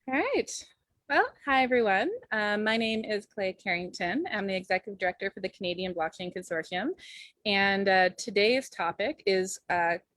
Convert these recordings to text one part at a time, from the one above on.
All right. Well, hi everyone. My name is Clay Carrington. I'm the Executive Director for the Canadian Blockchain Consortium. And today's topic is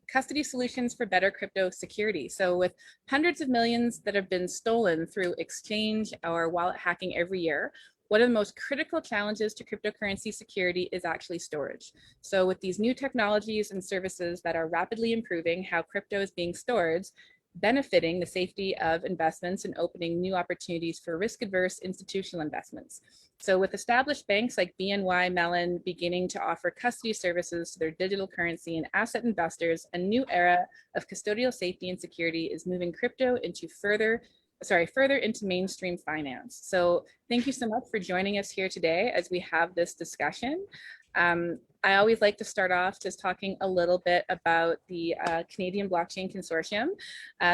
custody solutions for better crypto security. So with hundreds of millions that have been stolen through exchange or wallet hacking every year, one of the most critical challenges to cryptocurrency security is actually storage. So with these new technologies and services that are rapidly improving how crypto is being stored, benefiting the safety of investments and opening new opportunities for risk-averse institutional investments. So with established banks like BNY Mellon beginning to offer custody services to their digital currency and asset investors, a new era of custodial safety and security is moving crypto into further into mainstream finance. So thank you so much for joining us here today as we have this discussion. I always like to start off just talking a little bit about the Canadian Blockchain Consortium.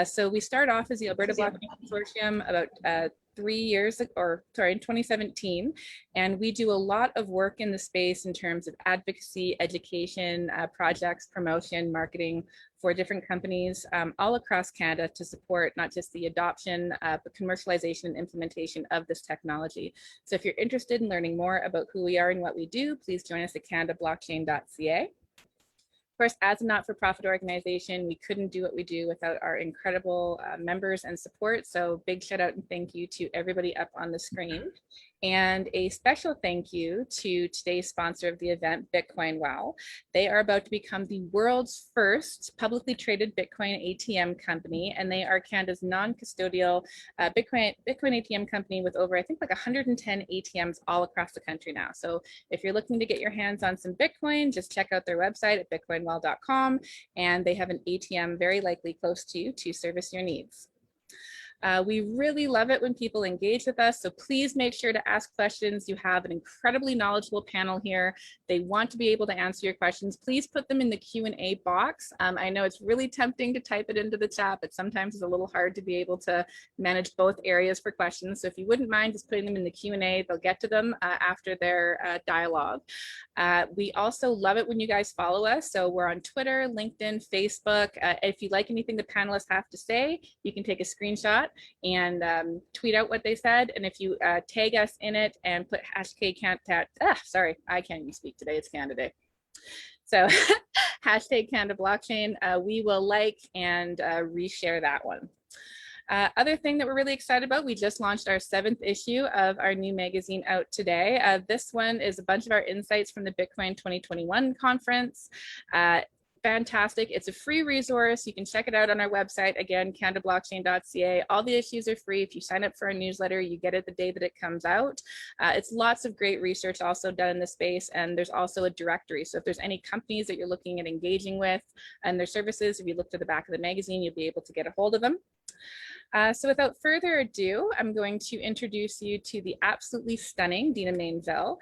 So we start off as the Alberta Blockchain Consortium about 3 years, in 2017, and we do a lot of work in the space in terms of advocacy, education, projects, promotion, marketing for different companies all across Canada to support not just the adoption, but commercialization and implementation of this technology. So if you're interested in learning more about who we are and what we do, please join us at canadablockchain.ca. Of course, as a not-for-profit organization, we couldn't do what we do without our incredible members and support. So big shout out and thank you to everybody up on the screen. And a special thank you to today's sponsor of the event, Bitcoin Wow. They are about to become the world's first publicly traded Bitcoin ATM company, and they are Canada's non-custodial Bitcoin ATM company with over, I think, like 110 ATMs all across the country now. So if you're looking to get your hands on some Bitcoin, just check out their website at bitcoinwell.com, and they have an ATM very likely close to you to service your needs. We really love it when people engage with us, so please make sure to ask questions. You have an incredibly knowledgeable panel here. They want to be able to answer your questions. Please put them in the Q&A box. I know it's really tempting to type it into the chat, but sometimes it's a little hard to be able to manage both areas for questions. So if you wouldn't mind just putting them in the Q&A, they'll get to them after their dialogue. We also love it when you guys follow us. So we're on Twitter, LinkedIn, Facebook. If you like anything the panelists have to say, you can take a screenshot and tweet out what they said. And if you tag us in it and put hashtag sorry, I can't even speak today, it's Canada Day. So hashtag Canada Blockchain, we will like and reshare that one. Other thing that we're really excited about, we just launched our 7th issue of our new magazine out today. This one is a bunch of our insights from the Bitcoin 2021 conference. Fantastic. It's a free resource. You can check it out on our website, again, canadablockchain.ca. All the issues are free. If you sign up for our newsletter, you get it the day that it comes out. It's lots of great research also done in this space, and there's also a directory. So if there's any companies that you're looking at engaging with and their services, if you look to the back of the magazine, you'll be able to get a hold of them. So without further ado, I'm going to introduce you to the absolutely stunning Dina Mainville.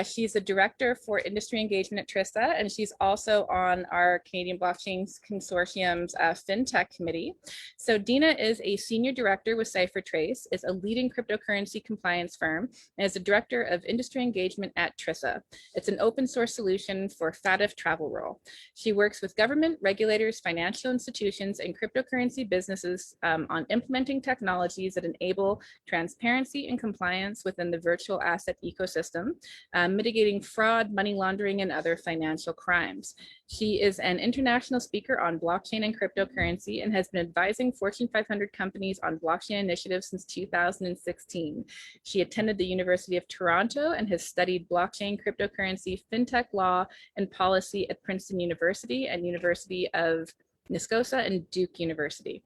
She's the Director for Industry Engagement at TRISA, and she's also on our Canadian Blockchain Consortium's FinTech Committee. So Dina is a Senior Director with CipherTrace, is a leading cryptocurrency compliance firm, and is the Director of Industry Engagement at TRISA. It's an open source solution for FATF travel rule. She works with government, regulators, financial institutions, and cryptocurrency businesses on implementing technologies that enable transparency and compliance within the virtual asset ecosystem, mitigating fraud, money laundering, and other financial crimes. She is an international speaker on blockchain and cryptocurrency and has been advising Fortune 500 companies on blockchain initiatives since 2016. She attended the University of Toronto and has studied blockchain, cryptocurrency, fintech law, and policy at Princeton University and University of Niscosa and Duke University.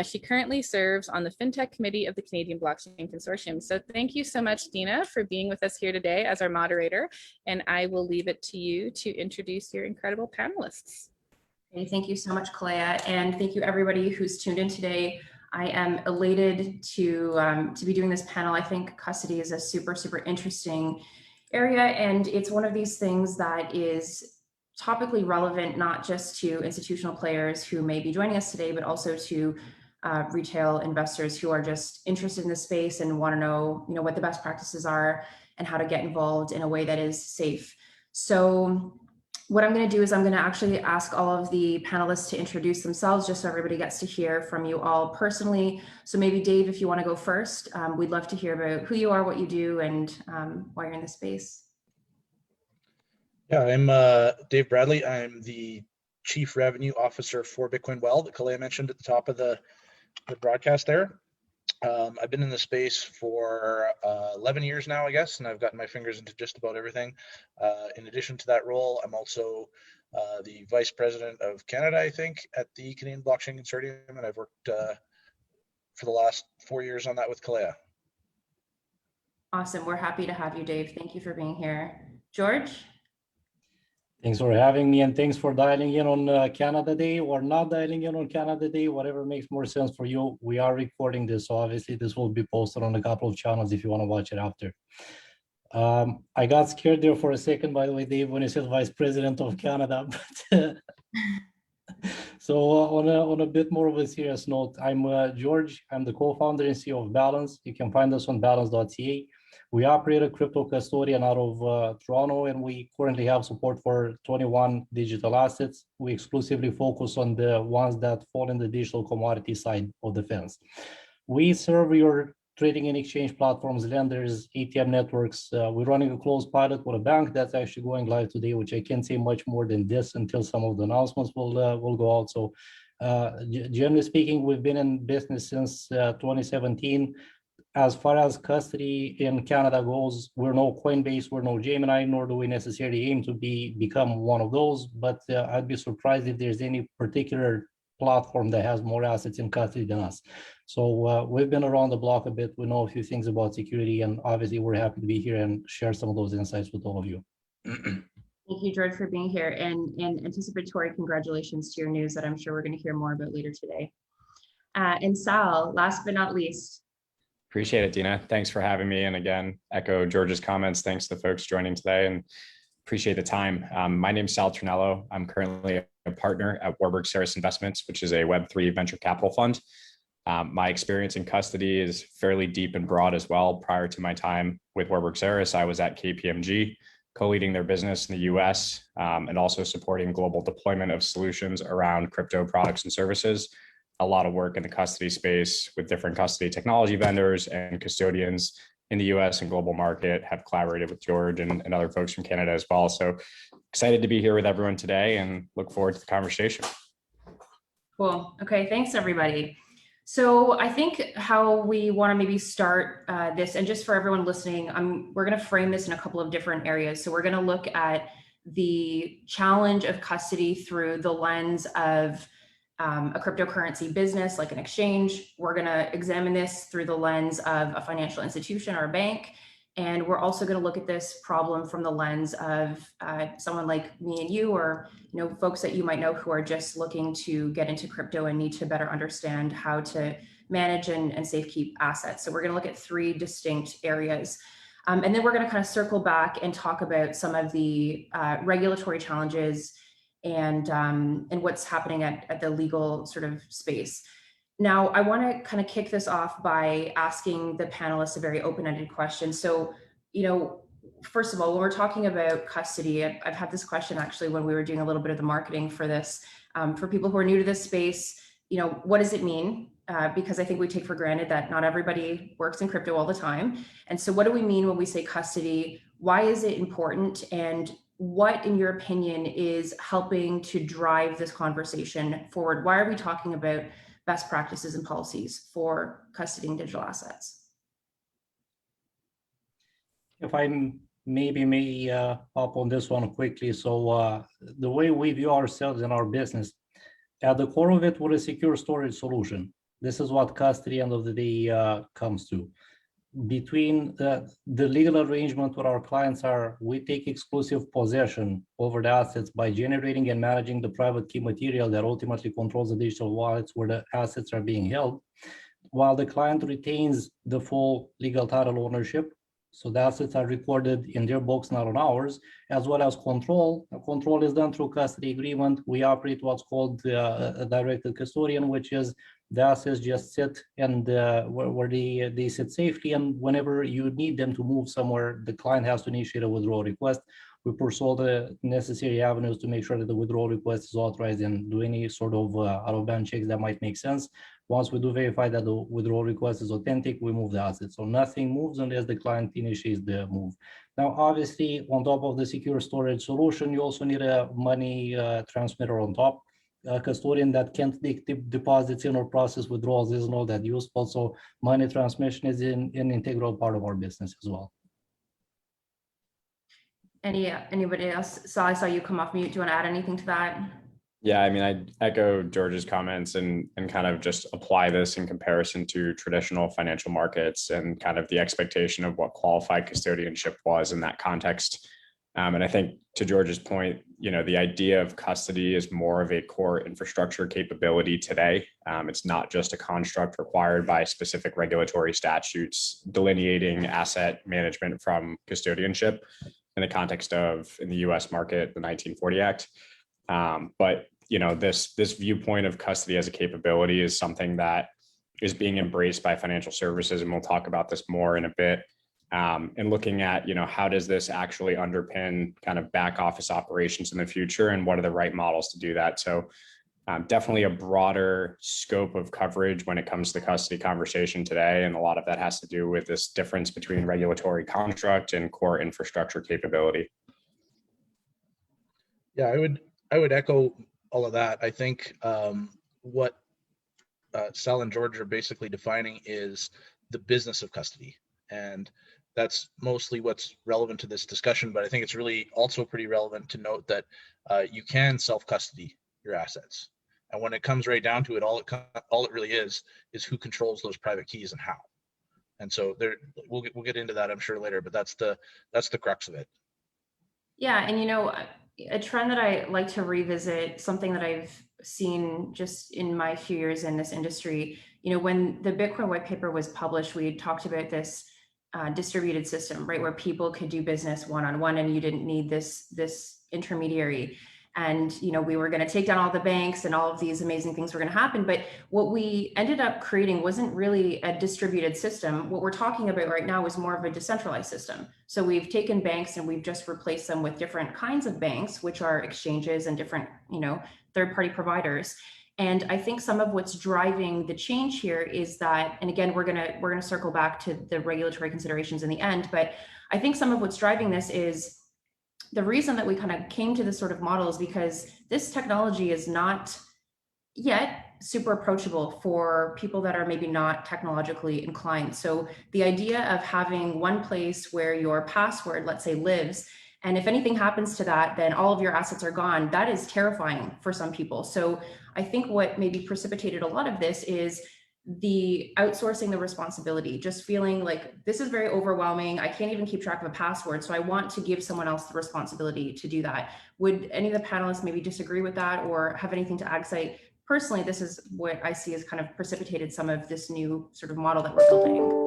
She currently serves on the FinTech Committee of the Canadian Blockchain Consortium. So thank you so much, Dina, for being with us here today as our moderator, and I will leave it to you to introduce your incredible panelists. Okay, thank you so much, Kalea, and thank you everybody who's tuned in today. I am elated to be doing this panel. I think custody is a super interesting area, and it's one of these things that is topically relevant, not just to institutional players who may be joining us today, but also to retail investors who are just interested in this space and want to know, what the best practices are and how to get involved in a way that is safe. So what I'm going to do is I'm going to actually ask all of the panelists to introduce themselves just so everybody gets to hear from you all personally. So maybe Dave, if you want to go first, we'd love to hear about who you are, what you do, and why you're in this space. Yeah, I'm Dave Bradley. I'm the Chief Revenue Officer for Bitcoin Well that Kalea mentioned at the top of the broadcast there. I've been in the space for 11 years now, I guess, and I've gotten my fingers into just about everything. In addition to that role, I'm also the Vice President of Canada, I think, at the Canadian Blockchain Consortium, and I've worked for the last 4 years on that with Kalea. Awesome. We're happy to have you, Dave. Thank you for being here. George? Thanks for having me, and thanks for dialing in on Canada Day or not dialing in on Canada Day, whatever makes more sense for you. We are recording this, so obviously this will be posted on a couple of channels if you want to watch it after. I got scared there for a second, by the way, Dave, when you said Vice President of Canada. But, so on a bit more of a serious note, I'm George. I'm the co-founder and CEO of Balance. You can find us on balance.ca. We operate a crypto custodian out of Toronto, and we currently have support for 21 digital assets. We exclusively focus on the ones that fall in the digital commodity side of the fence. We serve your trading and exchange platforms, lenders, ATM networks. We're running a closed pilot with a bank that's actually going live today, which I can't say much more than this until some of the announcements will go out. So generally speaking, we've been in business since 2017. As far as custody in Canada goes, we're no Coinbase, we're no Gemini, nor do we necessarily aim to become one of those. But I'd be surprised if there's any particular platform that has more assets in custody than us. So we've been around the block a bit. We know a few things about security, and obviously we're happy to be here and share some of those insights with all of you. Thank you, George, for being here, and anticipatory congratulations to your news that I'm sure we're going to hear more about later today. And Sal, last but not least. Appreciate it, Dina. Thanks for having me. And again, echo George's comments. Thanks to the folks joining today, and appreciate the time. My name is Sal Trinello. I'm currently a partner at Warburg Sarris Investments, which is a Web3 venture capital fund. My experience in custody is fairly deep and broad as well. Prior to my time with Warburg Sarris, I was at KPMG, co-leading their business in the US, and also supporting global deployment of solutions around crypto products and services. A lot of work in the custody space with different custody technology vendors and custodians in the US and global market. Have collaborated with George and other folks from Canada as well. So excited to be here with everyone today and look forward to the conversation. Cool. Okay, thanks everybody. So I think how we want to maybe start this, and just for everyone listening, we're going to frame this in a couple of different areas. So we're going to look at the challenge of custody through the lens of a cryptocurrency business like an exchange. We're going to examine this through the lens of a financial institution or a bank. And we're also going to look at this problem from the lens of someone like me and you, or folks that you might know who are just looking to get into crypto and need to better understand how to manage and safekeep assets. So we're going to look at three distinct areas. And then we're going to kind of circle back and talk about some of the regulatory challenges and what's happening at the legal sort of space. Now, I want to kind of kick this off by asking the panelists a very open-ended question. So, first of all, when we're talking about custody, I've had this question actually when we were doing a little bit of the marketing for this. For people who are new to this space, what does it mean? Because I think we take for granted that not everybody works in crypto all the time. And so what do we mean when we say custody? Why is it important? And what, in your opinion, is helping to drive this conversation forward? Why are we talking about best practices and policies for custodying digital assets? If I maybe may hop on this one quickly. So the way we view ourselves in our business, at the core of it, we're a secure storage solution. This is what custody, end of the day, comes to. Between the legal arrangement with our clients are, we take exclusive possession over the assets by generating and managing the private key material that ultimately controls the digital wallets where the assets are being held, while the client retains the full legal title ownership. So the assets are recorded in their books, not on ours, as well as control. Control is done through custody agreement. We operate what's called a directed custodian, which is the assets just sit and where they sit safely. And whenever you need them to move somewhere, the client has to initiate a withdrawal request. we pursue all the necessary avenues to make sure that the withdrawal request is authorized and do any sort of out-of-band checks that might make sense. Once we do verify that the withdrawal request is authentic, we move the asset. So nothing moves unless the client initiates the move. Now, obviously, on top of the secure storage solution, you also need a money transmitter on top. A custodian that can't take deposits in or process withdrawals isn't all that useful. So money transmission is an integral part of our business as well. Anybody else? I saw you come off mute. Do you want to add anything to that? Yeah, I mean, I'd echo George's comments and kind of just apply this in comparison to traditional financial markets and kind of the expectation of what qualified custodianship was in that context. And I think to George's point, you know, the idea of custody is more of a core infrastructure capability today. It's not just a construct required by specific regulatory statutes delineating asset management from custodianship in the context of, in the US market, the 1940 Act. But you know, this viewpoint of custody as a capability is something that is being embraced by financial services, and we'll talk about this more in a bit. And looking at, you know, how does this actually underpin kind of back office operations in the future, and what are the right models to do that? So definitely a broader scope of coverage when it comes to the custody conversation today, and a lot of that has to do with this difference between regulatory construct and core infrastructure capability. Yeah, I would echo all of that. I think what Sal and George are basically defining is the business of custody. And that's mostly what's relevant to this discussion. But I think it's really also pretty relevant to note that you can self-custody your assets. And when it comes right down to it, all it really is who controls those private keys and how. And so we'll get into that, I'm sure, later, but that's the crux of it. Yeah, and you know, a trend that I like to revisit, something that I've seen just in my few years in this industry, you know, when the Bitcoin white paper was published, we had talked about this distributed system, right, where people could do business one-on-one and you didn't need this intermediary. And, you know, we were going to take down all the banks and all of these amazing things were going to happen. But what we ended up creating wasn't really a distributed system. What we're talking about right now is more of a decentralized system. So we've taken banks and we've just replaced them with different kinds of banks, which are exchanges and different, you know, third-party providers. And I think some of what's driving the change here is that, and again, we're gonna circle back to the regulatory considerations in the end, but I think some of what's driving this is the reason that we kind of came to this sort of model is because this technology is not yet super approachable for people that are maybe not technologically inclined. So the idea of having one place where your password, let's say, lives, and if anything happens to that, then all of your assets are gone, that is terrifying for some people. So I think what maybe precipitated a lot of this is the outsourcing the responsibility, just feeling like this is very overwhelming. I can't even keep track of a password. So I want to give someone else the responsibility to do that. Would any of the panelists maybe disagree with that or have anything to add? Personally, this is what I see as kind of precipitated some of this new sort of model that we're building.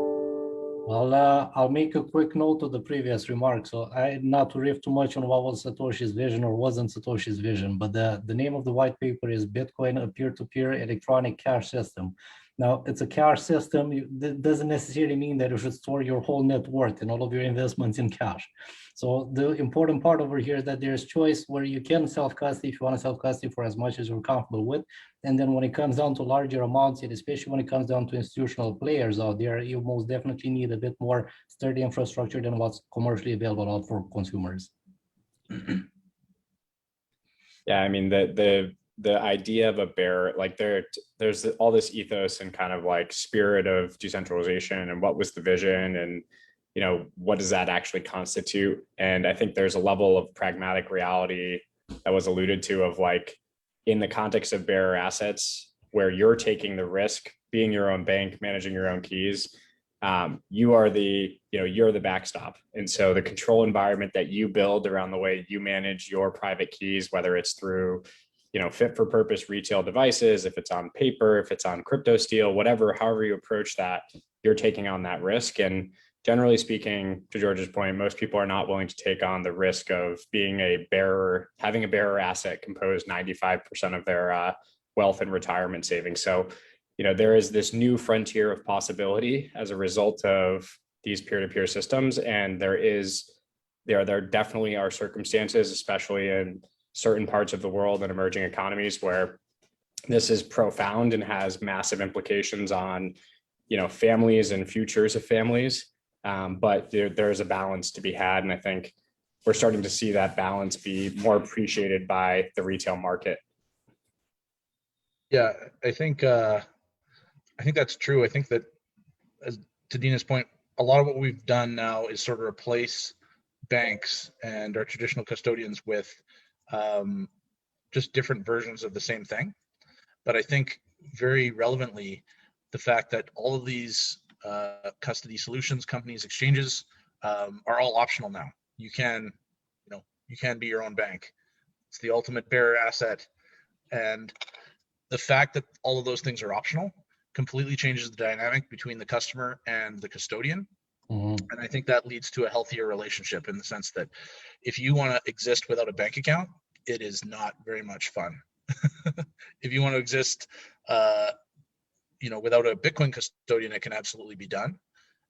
Well, I'll make a quick note of the previous remark. So not to riff too much on what was Satoshi's vision or wasn't Satoshi's vision, but the name of the white paper is Bitcoin, a peer-to-peer electronic cash system. Now, it's a cash system. That doesn't necessarily mean that you should store your whole net worth and all of your investments in cash. So the important part over here is that there's choice where you can self-custody if you want to self-custody for as much as you're comfortable with. And then when it comes down to larger amounts, and especially when it comes down to institutional players out there, you most definitely need a bit more sturdy infrastructure than what's commercially available out for consumers. Yeah, I mean, the idea of a bear, like there's all this ethos and kind of like spirit of decentralization and what was the vision and, you know, what does that actually constitute? And I think there's a level of pragmatic reality that was alluded to of like, in the context of bearer assets, where you're taking the risk, being your own bank, managing your own keys, you're the backstop. And so the control environment that you build around the way you manage your private keys, whether it's through, you know, fit for purpose retail devices, if it's on paper, if it's on crypto steel, whatever, however you approach that, you're taking on that risk. And generally speaking, to George's point, most people are not willing to take on the risk of being a bearer, having a bearer asset compose 95% of their wealth and retirement savings. So, you know, there is this new frontier of possibility as a result of these peer-to-peer systems. And there is there definitely are circumstances, especially in certain parts of the world and emerging economies, where this is profound and has massive implications on, families and futures of families. But there's a balance to be had. And I think we're starting to see that balance be more appreciated by the retail market. Yeah, I think that's true. I think that, as to Dina's point, a lot of what we've done now is sort of replace banks and our traditional custodians with just different versions of the same thing. But I think very relevantly, the fact that all of these custody solutions, companies, exchanges are all optional now. You can be your own bank. It's the ultimate bearer asset. And the fact that all of those things are optional completely changes the dynamic between the customer and the custodian. And I think that leads to a healthier relationship, in the sense that if you want to exist without a bank account, it is not very much fun. If you want to exist, without a Bitcoin custodian, it can absolutely be done.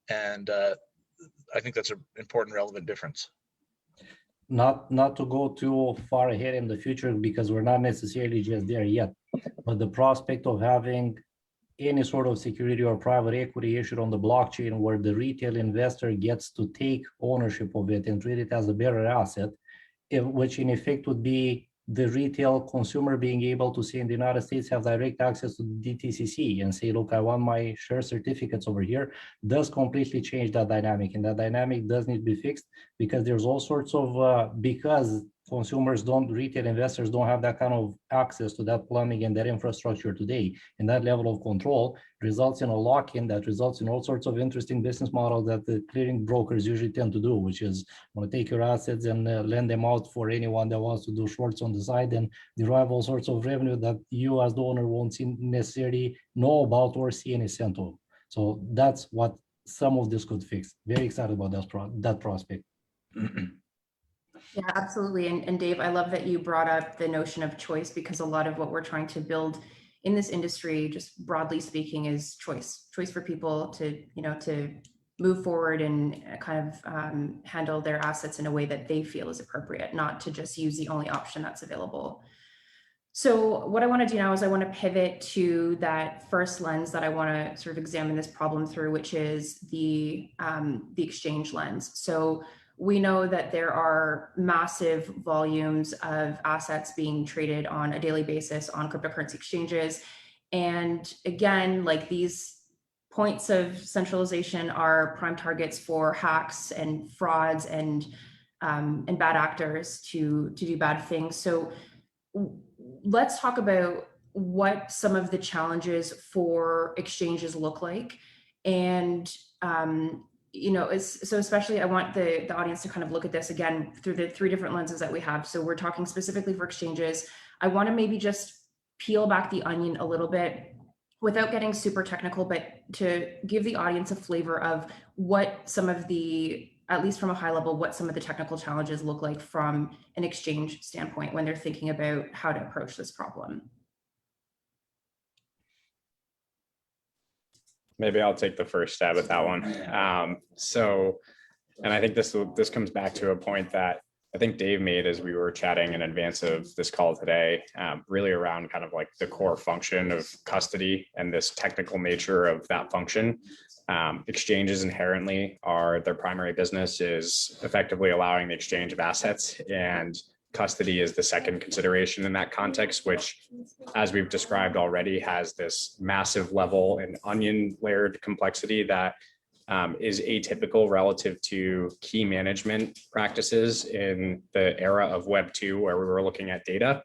And I think that's an important, relevant difference. Not to go too far ahead in the future, because we're not necessarily just there yet, but the prospect of having any sort of security or private equity issued on the blockchain, where the retail investor gets to take ownership of it and treat it as a bearer asset, which in effect would be the retail consumer being able to say, in the United States, have direct access to the DTCC and say, look, I want my share certificates over here, does completely change that dynamic. And that dynamic does need to be fixed, because there's all sorts of, because retail investors don't have that kind of access to that plumbing and that infrastructure today. And that level of control results in a lock-in that results in all sorts of interesting business models that the clearing brokers usually tend to do, which is want to take your assets and lend them out for anyone that wants to do shorts on the side and derive all sorts of revenue that you as the owner won't necessarily know about or see any cent of. So that's what some of this could fix. Very excited about that prospect. Yeah, absolutely. And Dave, I love that you brought up the notion of choice, because a lot of what we're trying to build in this industry, just broadly speaking, is choice for people to move forward and kind of handle their assets in a way that they feel is appropriate, not to just use the only option that's available. So what I want to do now is I want to pivot to that first lens that I want to sort of examine this problem through, which is the exchange lens. So we know that there are massive volumes of assets being traded on a daily basis on cryptocurrency exchanges. And again, like, these points of centralization are prime targets for hacks and frauds and bad actors to do bad things. So let's talk about what some of the challenges for exchanges look like. And so especially I want the audience to kind of look at this again through the three different lenses that we have. So we're talking specifically for exchanges. I want to maybe just peel back the onion a little bit without getting super technical, but to give the audience a flavor of what some of the, at least from a high level, what some of the technical challenges look like from an exchange standpoint when they're thinking about how to approach this problem. Maybe I'll take the first stab at that one. And I think this comes back to a point that I think Dave made as we were chatting in advance of this call today, really around kind of like the core function of custody and this technical nature of that function. Exchanges inherently their primary business is effectively allowing the exchange of assets, and custody is the second consideration in that context, which, as we've described already, has this massive level and onion layered complexity that is atypical relative to key management practices in the era of Web 2, where we were looking at data.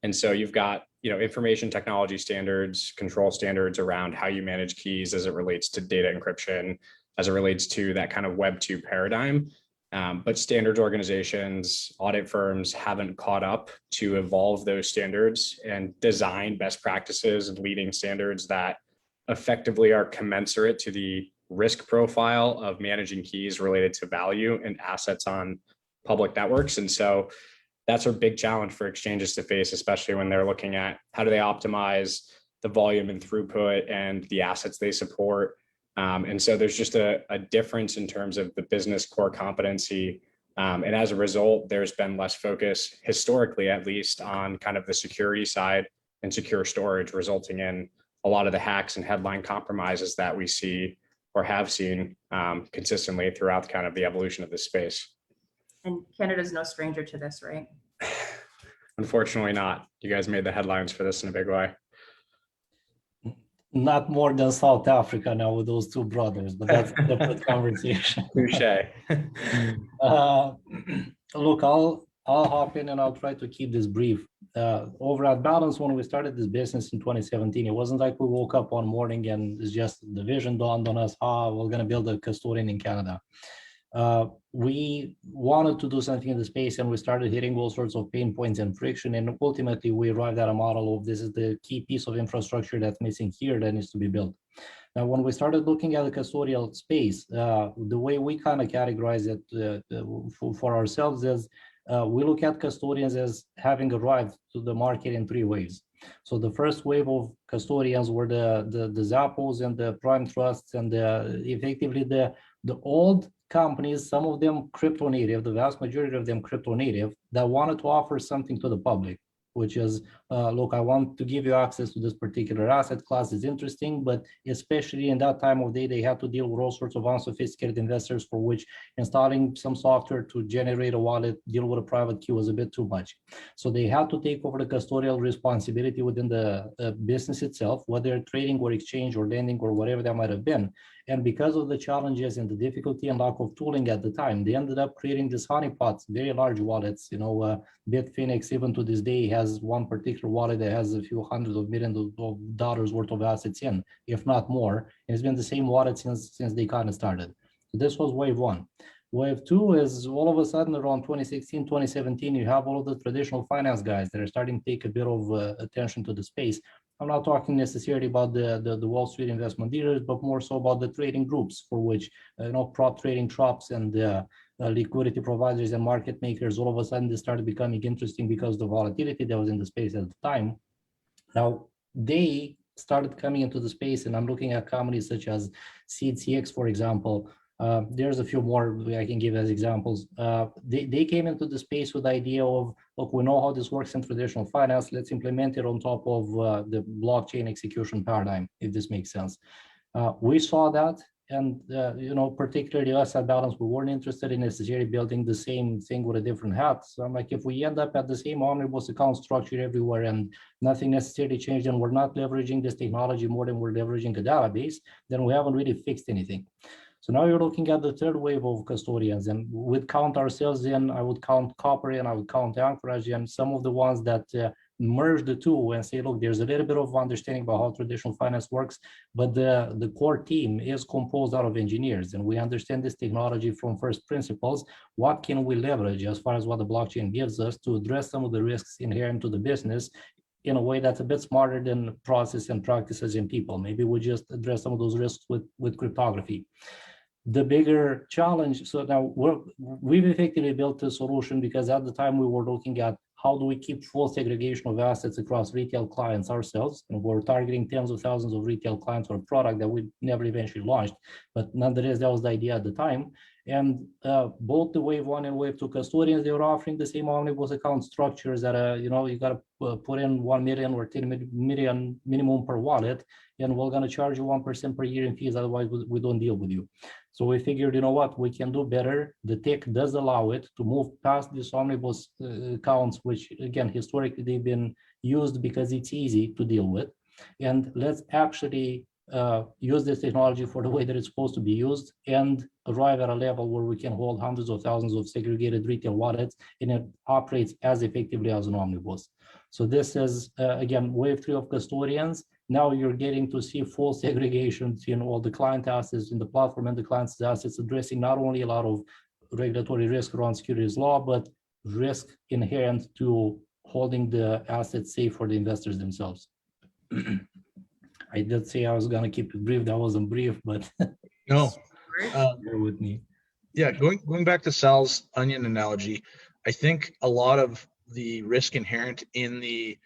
And so you've got information technology standards, control standards around how you manage keys as it relates to data encryption, as it relates to that kind of Web 2 paradigm. But standards organizations, audit firms haven't caught up to evolve those standards and design best practices and leading standards that effectively are commensurate to the risk profile of managing keys related to value and assets on public networks. And so that's a big challenge for exchanges to face, especially when they're looking at how do they optimize the volume and throughput and the assets they support. And so there's just a difference in terms of the business core competency And as a result, there's been less focus, historically at least, on kind of the security side and secure storage, resulting in a lot of the hacks and headline compromises that we see or have seen consistently throughout kind of the evolution of this space. And Canada's no stranger to this, right? Unfortunately not. You guys made the headlines for this in a big way. Not more than South Africa now with those two brothers, but that's a different conversation. Touche. Look, I'll hop in and I'll try to keep this brief. Over at Balance, when we started this business in 2017, it wasn't like we woke up one morning and it's just the vision dawned on us, we're going to build a custodian in Canada. We wanted to do something in the space and we started hitting all sorts of pain points and friction. And ultimately, we arrived at a model of this is the key piece of infrastructure that's missing here that needs to be built. Now, when we started looking at the custodial space, the way we kind of categorize it for ourselves is we look at custodians as having arrived to the market in three waves. So the first wave of custodians were the Zappos and the Prime Trusts and effectively the old companies, some of them crypto native, the vast majority of them crypto native, that wanted to offer something to the public, which is, look, I want to give you access to this particular asset class. It's interesting, but especially in that time of day, they had to deal with all sorts of unsophisticated investors for which installing some software to generate a wallet, deal with a private key was a bit too much. So they had to take over the custodial responsibility within the business itself, whether trading or exchange or lending or whatever that might have been. And because of the challenges and the difficulty and lack of tooling at the time, they ended up creating these honeypots, very large wallets. Bitfinex, even to this day, has one particular wallet that has a few hundreds of millions of dollars worth of assets in, if not more. And it's been the same wallet since they kind of started. So this was wave one. Wave two is all of a sudden around 2016, 2017, you have all of the traditional finance guys that are starting to take a bit of attention to the space. I'm not talking necessarily about the Wall Street investment dealers, but more so about the trading groups for which, prop trading shops and liquidity providers and market makers, all of a sudden they started becoming interesting because of the volatility that was in the space at the time. Now, they started coming into the space, and I'm looking at companies such as CX, for example. There's a few more I can give as examples. They came into the space with the idea of, look, we know how this works in traditional finance. Let's implement it on top of the blockchain execution paradigm, if this makes sense. We saw that, and particularly us at Balance, we weren't interested in necessarily building the same thing with a different hat. So I'm like, if we end up at the same omnibus account structure everywhere and nothing necessarily changed, and we're not leveraging this technology more than we're leveraging a database, then we haven't really fixed anything. So now you're looking at the third wave of custodians, and we'd count ourselves in. I would count Copper and I would count Anchorage and some of the ones that merge the two and say, look, there's a little bit of understanding about how traditional finance works, but the core team is composed out of engineers, and we understand this technology from first principles. What can we leverage as far as what the blockchain gives us to address some of the risks inherent to the business in a way that's a bit smarter than process and practices in people? Maybe we just address some of those risks with cryptography. The bigger challenge, so now we've effectively built a solution because at the time we were looking at how do we keep full segregation of assets across retail clients ourselves, and we're targeting tens of thousands of retail clients for a product that we never eventually launched, but nonetheless, that was the idea at the time. And both the wave one and wave two custodians, they were offering the same omnibus account structures that, you got to put in 1 million or 10 million minimum per wallet, and we're going to charge you 1% per year in fees, otherwise we don't deal with you. So we figured, you know what, we can do better. The tech does allow it to move past these omnibus accounts, which again, historically they've been used because it's easy to deal with. And let's actually use this technology for the way that it's supposed to be used and arrive at a level where we can hold hundreds of thousands of segregated retail wallets, and it operates as effectively as an omnibus. So this is, again, wave three of custodians. Now you're getting to see full segregation in all the client assets in the platform and the client's assets, addressing not only a lot of regulatory risk around securities law, but risk inherent to holding the assets safe for the investors themselves. I did say I was going to keep it brief. That wasn't brief, but No, bear with me. yeah, going back to Sal's onion analogy, I think a lot of the risk inherent in the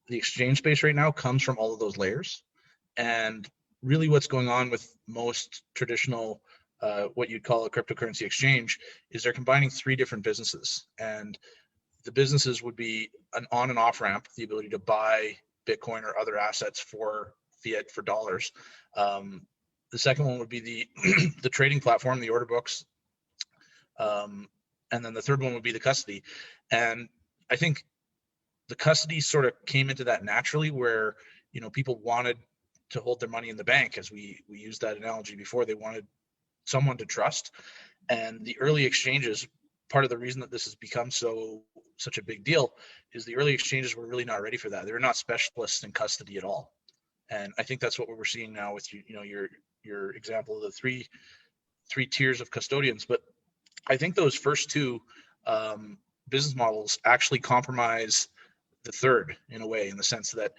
exchange space right now comes from all of those layers. And really what's going on with most traditional what you'd call a cryptocurrency exchange, is they're combining 3 different businesses. And the businesses would be an on and off ramp, the ability to buy Bitcoin or other assets for fiat, for dollars. The second one would be the the trading platform, the order books. And then the third one would be the custody. And I think the custody sort of came into that naturally, where, you know, people wanted to hold their money in the bank, as we used that analogy before. They wanted someone to trust. And the early exchanges, part of the reason that this has become such a big deal is the early exchanges were really not ready for that. They're not specialists in custody at all. And I think that's what we're seeing now with your example of the three tiers of custodians. But I think those first 2 business models actually compromise the third, in a way, in the sense that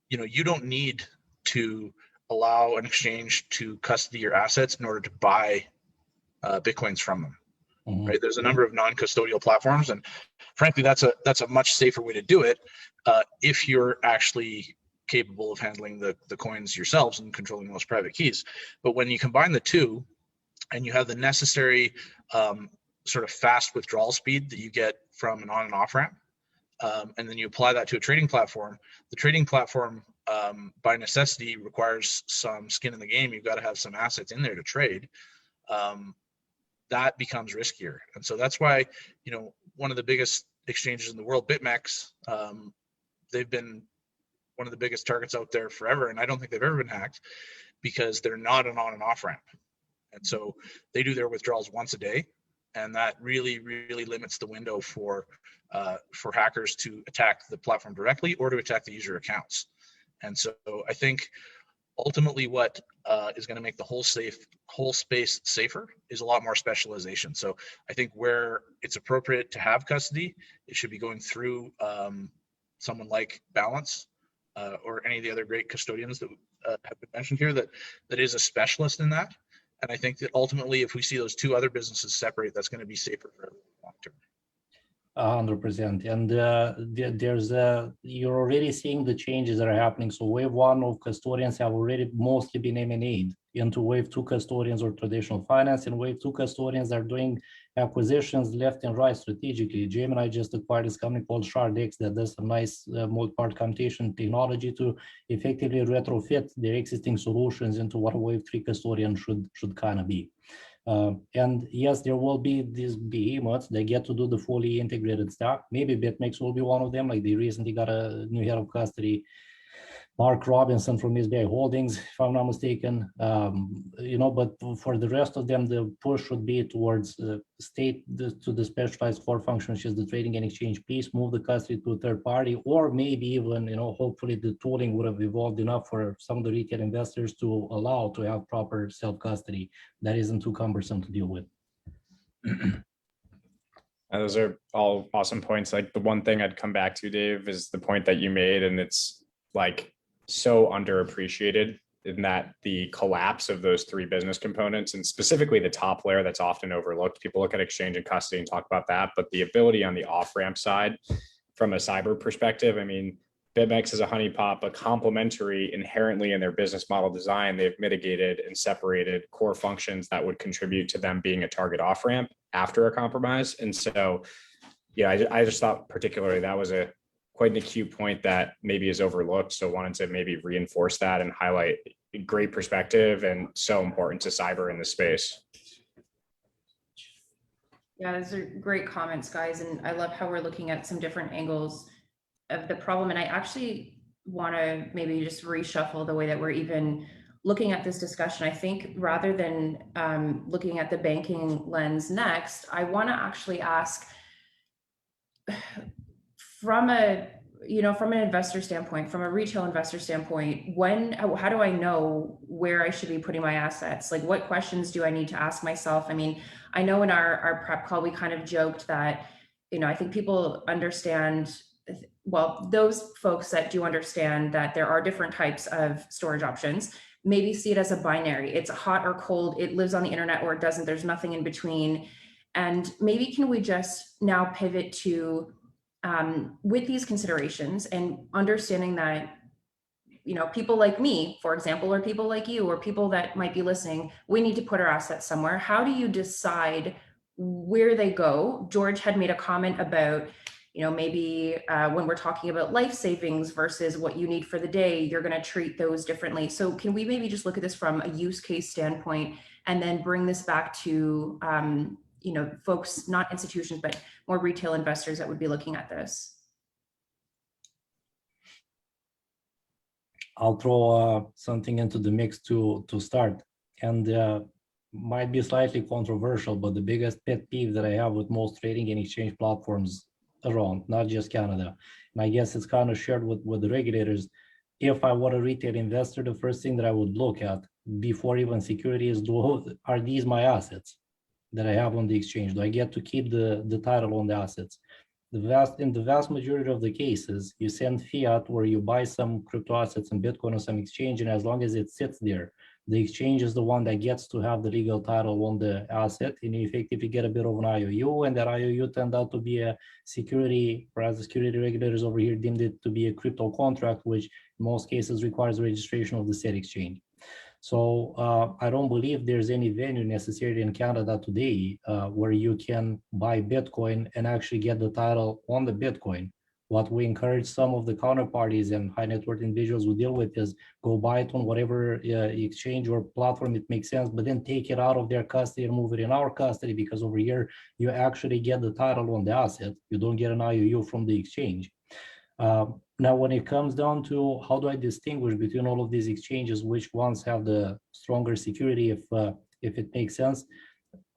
you know, you don't need to allow an exchange to custody your assets in order to buy Bitcoins from them. Mhm. Right? There's a number of non-custodial platforms, and frankly, that's a much safer way to do it if you're actually capable of handling the coins yourselves and controlling those private keys. But when you combine the 2, and you have the necessary sort of fast withdrawal speed that you get from an on and off ramp, and then you apply that to a trading platform, the trading platform by necessity requires some skin in the game. You've got to have some assets in there to trade. That becomes riskier. And so that's why, you know, one of the biggest exchanges in the world, BitMEX, they've been one of the biggest targets out there forever. And I don't think they've ever been hacked, because they're not an on and off ramp. And so they do their withdrawals once a day. And that really, really limits the window for hackers to attack the platform directly or to attack the user accounts. And so I think ultimately what is going to make the whole space safer is a lot more specialization. So I think where it's appropriate to have custody, it should be going through someone like Balance or any of the other great custodians that have been mentioned here that is a specialist in that. And I think that ultimately, if we see those 2 other businesses separate, that's going to be safer for everyone long term. 100%. And you're already seeing the changes that are happening. So wave 1 of custodians have already mostly been M&A'd into wave 2 custodians or traditional finance, and wave 2 custodians are doing acquisitions left and right strategically. Gemini just acquired this company called ShardX that does some nice multi-part computation technology to effectively retrofit their existing solutions into what a wave 3 custodian should kind of be. And yes, there will be these behemoths that get to do the fully integrated stack. Maybe BitMEX will be one of them. Like, they recently got a new head of custody, Mark Robinson from SBI Holdings, if I'm not mistaken. You know, but for the rest of them, the push should be towards to the specialized core function, which is the trading and exchange piece, move the custody to a third party, or maybe even, you know, hopefully the tooling would have evolved enough for some of the retail investors to allow to have proper self-custody that isn't too cumbersome to deal with. Those are all awesome points. Like, the one thing I'd come back to, Dave, is the point that you made, and it's like so underappreciated, in that the collapse of those 3 business components, and specifically the top layer that's often overlooked. People look at exchange and custody and talk about that, but the ability on the off-ramp side from a cyber perspective, I mean, BitMEX is a honeypot, but complementary inherently in their business model design. They've mitigated and separated core functions that would contribute to them being a target off-ramp after a compromise. And so, yeah, I just thought particularly that was quite an acute point that maybe is overlooked. So wanted to maybe reinforce that and highlight a great perspective and so important to cyber in this space. Yeah, those are great comments, guys. And I love how we're looking at some different angles of the problem. And I actually want to maybe just reshuffle the way that we're even looking at this discussion. I think rather than looking at the banking lens next, I want to actually ask, from an investor standpoint, from a retail investor standpoint, how do I know where I should be putting my assets? Like, what questions do I need to ask myself? I mean, I know in our prep call, we kind of joked that, I think people understand, well, those folks that do understand that there are different types of storage options, maybe see it as a binary. It's hot or cold. It lives on the internet or it doesn't. There's nothing in between. And maybe can we just now pivot to, with these considerations and understanding that, people like me, for example, or people like you, or people that might be listening, we need to put our assets somewhere. How do you decide where they go? George had made a comment about, maybe when we're talking about life savings versus what you need for the day, you're going to treat those differently. So can we maybe just look at this from a use case standpoint and then bring this back to, folks, not institutions, but more retail investors that would be looking at this? I'll throw something into the mix to start, and might be slightly controversial, but the biggest pet peeve that I have with most trading and exchange platforms around, not just Canada, and I guess it's kind of shared with the regulators. If I were a retail investor, the first thing that I would look at before even security is, are these my assets that I have on the exchange? Do I get to keep the title on the assets? In the vast majority of the cases, you send fiat where you buy some crypto assets and Bitcoin on some exchange, and as long as it sits there, the exchange is the one that gets to have the legal title on the asset. And if you get a bit of an IOU, and that IOU turned out to be a security, whereas the security regulators over here deemed it to be a crypto contract, which in most cases requires registration of the said exchange. So I don't believe there's any venue necessarily in Canada today where you can buy Bitcoin and actually get the title on the Bitcoin. What we encourage some of the counterparties and high net worth individuals who deal with is go buy it on whatever exchange or platform it makes sense, but then take it out of their custody and move it in our custody, because over here you actually get the title on the asset. You don't get an IOU from the exchange. Now, when it comes down to how do I distinguish between all of these exchanges, which ones have the stronger security, if it makes sense,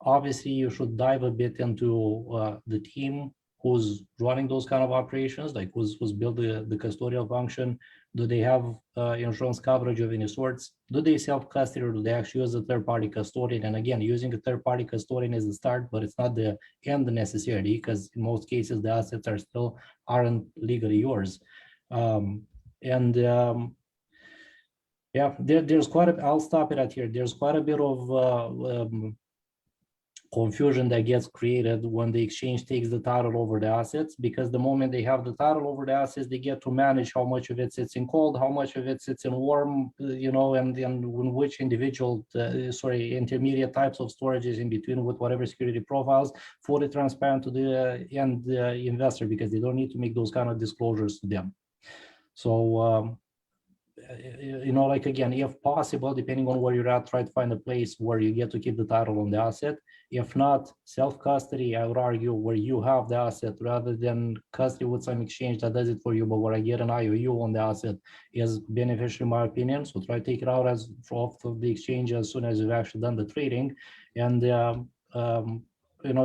obviously you should dive a bit into the team who's running those kind of operations, like who's built the custodial function. Do they have insurance coverage of any sorts? Do they self-custody, or do they actually use a third-party custodian? And again, using a third-party custodian is the start, but it's not the end necessarily, because in most cases the assets aren't legally yours. Yeah, there's I'll stop it at here. There's quite a bit of confusion that gets created when the exchange takes the title over the assets, because the moment they have the title over the assets, they get to manage how much of it sits in cold, how much of it sits in warm, and which intermediate types of storages in between with whatever security profiles, fully transparent to the end investor, because they don't need to make those kind of disclosures to them. So again, if possible, depending on where you're at, try to find a place where you get to keep the title on the asset. If not, self-custody, I would argue, where you have the asset rather than custody with some exchange that does it for you, but where I get an IOU on the asset is beneficial in my opinion. So try to take it out off of the exchange as soon as you've actually done the trading. And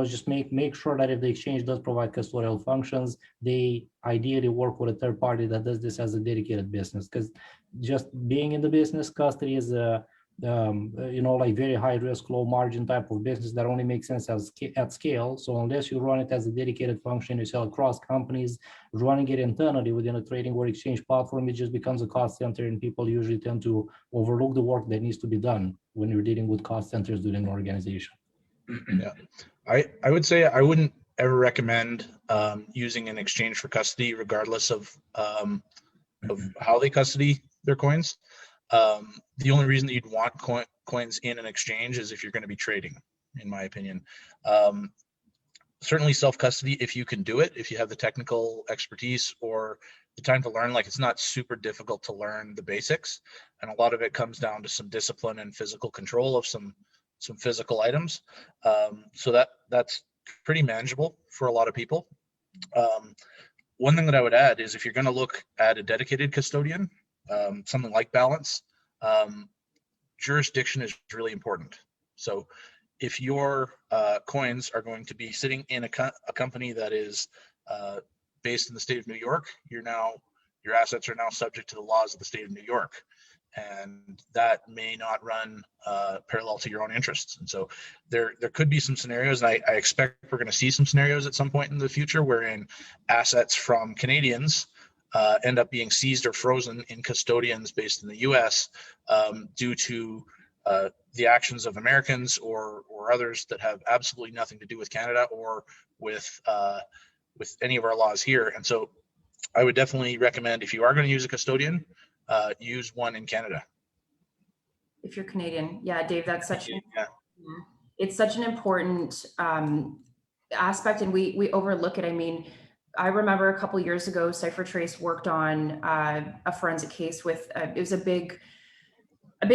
just make sure that if the exchange does provide custodial functions, they ideally work with a third party that does this as a dedicated business, because just being in the business, custody is a very high risk, low margin type of business that only makes sense at scale. So unless you run it as a dedicated function, you sell across companies, running it internally within a trading or exchange platform, it just becomes a cost center, and people usually tend to overlook the work that needs to be done when you're dealing with cost centers within an organization. Yeah, I would say I wouldn't ever recommend using an exchange for custody, regardless of how they custody their coins. The only reason that you'd want coins in an exchange is if you're going to be trading, in my opinion. Certainly self-custody, if you can do it, if you have the technical expertise or the time to learn, like it's not super difficult to learn the basics. And a lot of it comes down to some discipline and physical control of some physical items. So that's pretty manageable for a lot of people. One thing that I would add is if you're going to look at a dedicated custodian, something like Balance, jurisdiction is really important. So if your coins are going to be sitting in a company that is based in the state of New York, your assets are now subject to the laws of the state of New York. And that may not run parallel to your own interests. And so there could be some scenarios, and I expect we're going to see some scenarios at some point in the future wherein assets from Canadians end up being seized or frozen in custodians based in the US due to the actions of Americans or others that have absolutely nothing to do with Canada or with any of our laws here. And so I would definitely recommend, if you are going to use a custodian, use one in Canada. If you're Canadian, yeah, Dave, that's such Yeah. it's such an important aspect, and we overlook it. I mean, I remember a couple years ago, Cipher Trace worked on a forensic case with it was a big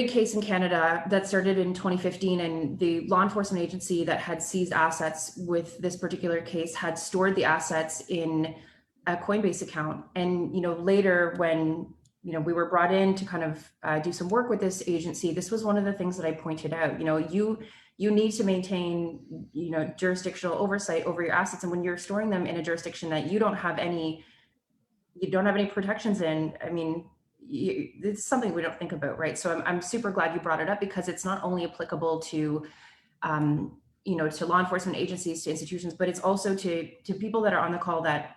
case in Canada that started in 2015, and the law enforcement agency that had seized assets with this particular case had stored the assets in a Coinbase account. And later, when we were brought in to kind of do some work with this agency, this was one of the things that I pointed out. You need to maintain jurisdictional oversight over your assets, and when you're storing them in a jurisdiction that you don't have any protections in, I mean, it's something we don't think about, right? So I'm super glad you brought it up, because it's not only applicable to to law enforcement agencies, to institutions, but it's also to people that are on the call that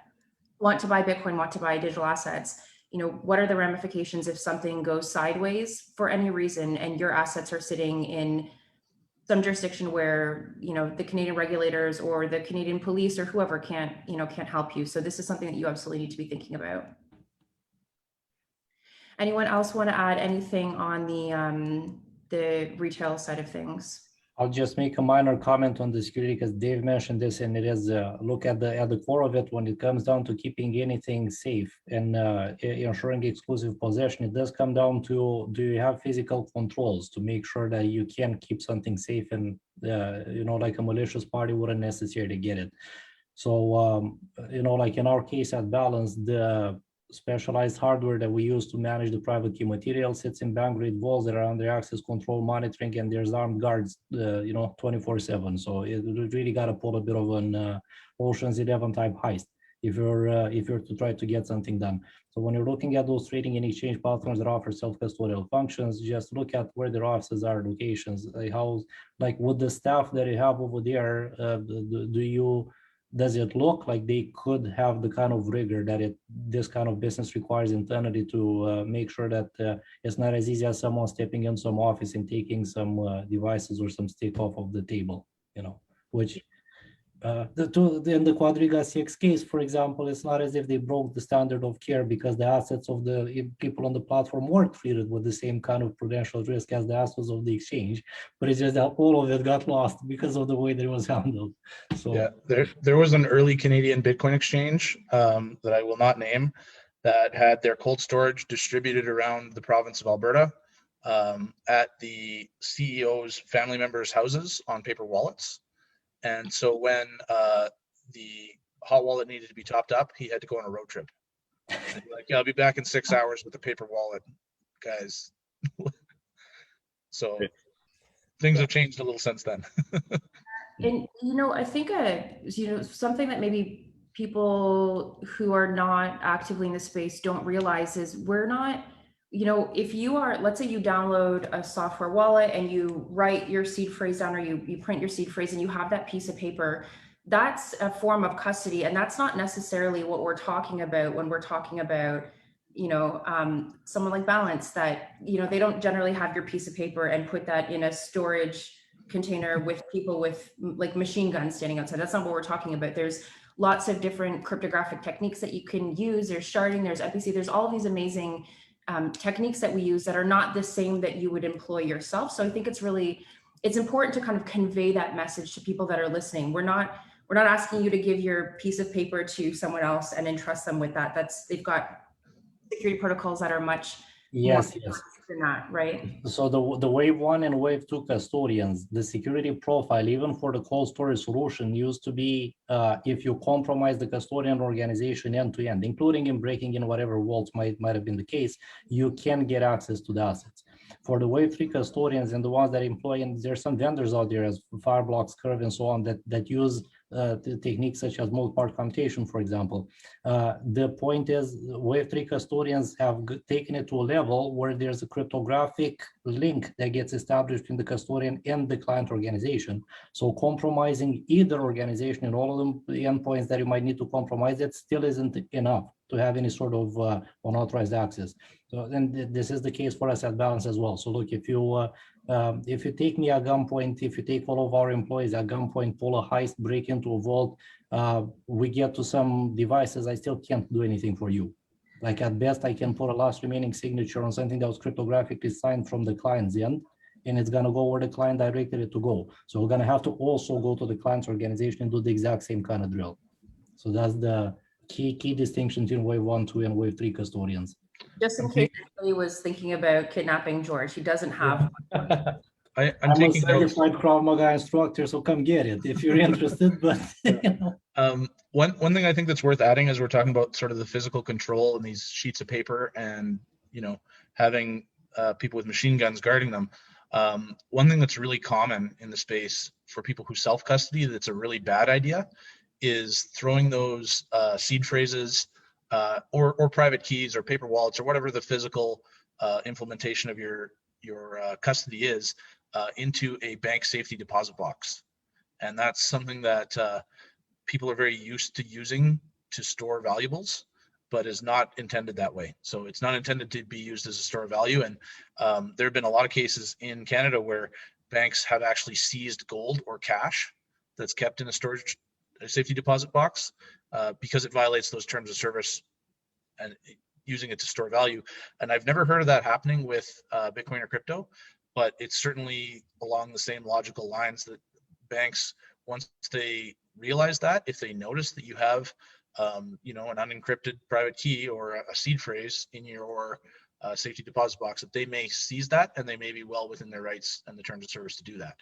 want to buy Bitcoin, want to buy digital assets. What are the ramifications if something goes sideways for any reason and your assets are sitting in some jurisdiction where the Canadian regulators or the Canadian police or whoever can't help you. So this is something that you absolutely need to be thinking about. Anyone else want to add anything on the retail side of things? I'll just make a minor comment on the security, because Dave mentioned this, and it is look at the core of it. When it comes down to keeping anything safe and ensuring exclusive possession, it does come down to, do you have physical controls to make sure that you can keep something safe, and like a malicious party wouldn't necessarily get it. So like in our case at Balance, the specialized hardware that we use to manage the private key material sits in bank grade vaults that are under access control monitoring, and there's armed guards 24/7. So it really got to pull a bit of an Ocean's 11 type heist if you're to try to get something done. So when you're looking at those trading and exchange platforms that offer self-custodial functions, just look at where their offices are, locations, like with the staff that you have over there, does it look like they could have the kind of rigor that this kind of business requires internally to make sure that it's not as easy as someone stepping in some office and taking some devices or some stick off of the table, which in the Quadriga CX case, for example, it's not as if they broke the standard of care, because the assets of the people on the platform weren't treated with the same kind of prudential risk as the assets of the exchange, but it's just that all of it got lost because of the way that it was handled. So yeah, there was an early Canadian Bitcoin exchange that I will not name, that had their cold storage distributed around the province of Alberta at the CEO's family members' houses on paper wallets. And so when the hot wallet needed to be topped up, he had to go on a road trip. And like, yeah, I'll be back in 6 hours with the paper wallet, guys. So things have changed a little since then. And I think something that maybe people who are not actively in the space don't realize is we're not. If you are, let's say you download a software wallet and you write your seed phrase down, or you print your seed phrase and you have that piece of paper, that's a form of custody. And that's not necessarily what we're talking about when we're talking about, someone like Balance, that, they don't generally have your piece of paper and put that in a storage container with people with like machine guns standing outside. That's not what we're talking about. There's lots of different cryptographic techniques that you can use. There's sharding, there's FPC, there's all of these amazing techniques that we use that are not the same that you would employ yourself. So I think it's important to kind of convey that message to people that are listening. We're not asking you to give your piece of paper to someone else and entrust them with that. They've got security protocols that are much more than that, right? So the wave 1 and wave 2 custodians, the security profile, even for the cold storage solution, used to be if you compromise the custodian organization end to end, including in breaking in whatever vaults might have been the case, you can get access to the assets. For the wave 3 custodians and the ones that employ, and there's some vendors out there as Fireblocks, Curve, and so on that use the techniques such as multi-part computation, for example. The point is, wave 3 custodians have taken it to a level where there's a cryptographic link that gets established between the custodian and the client organization. So compromising either organization and all of them, the endpoints that you might need to compromise, it still isn't enough to have any sort of unauthorized access. So then this is the case for us at Balance as well. So look, if you take me at gunpoint, if you take all of our employees at gunpoint, pull a heist, break into a vault, we get to some devices, I still can't do anything for you. Like at best, I can put a last remaining signature on something that was cryptographically signed from the client's end, and it's gonna go where the client directed it to go. So we're gonna have to also go to the client's organization and do the exact same kind of drill. So that's the key distinction between wave 1, 2, and wave 3 custodians. Just in case anybody was thinking about kidnapping George, he doesn't have. I'm I'm a taking notes. certified Krav Maga instructor, so come get it if you're interested. But you know. One thing I think that's worth adding as we're talking about sort of the physical control and these sheets of paper and, you know, having people with machine guns guarding them. One thing that's really common in the space for people who self-custody that's a really bad idea is throwing those seed phrases or private keys or paper wallets or whatever the physical implementation of your custody is into a bank safety deposit box. And that's something that people are very used to using to store valuables, but is not intended that way. So it's not intended to be used as a store of value. And there have been a lot of cases in Canada where banks have actually seized gold or cash that's kept in a safety deposit box because it violates those terms of service and using it to store value. And I've never heard of that happening with Bitcoin or crypto, but it's certainly along the same logical lines that banks, once they realize that, if they notice that you have you know, an unencrypted private key or a seed phrase in your safety deposit box, that they may seize that, and they may be well within their rights and the terms of service to do that.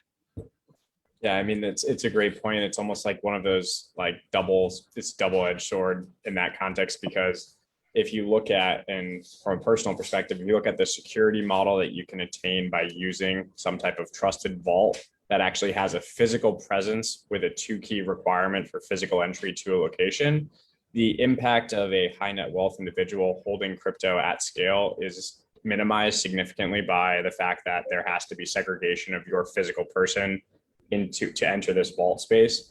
Yeah, I mean, it's a great point. It's almost like one of those like double-edged sword in that context, because if you look at, and from a personal perspective, if you look at the security model that you can attain by using some type of trusted vault that actually has a physical presence with a 2-key requirement for physical entry to a location, the impact of a high net wealth individual holding crypto at scale is minimized significantly by the fact that there has to be segregation of your physical person to enter this vault space.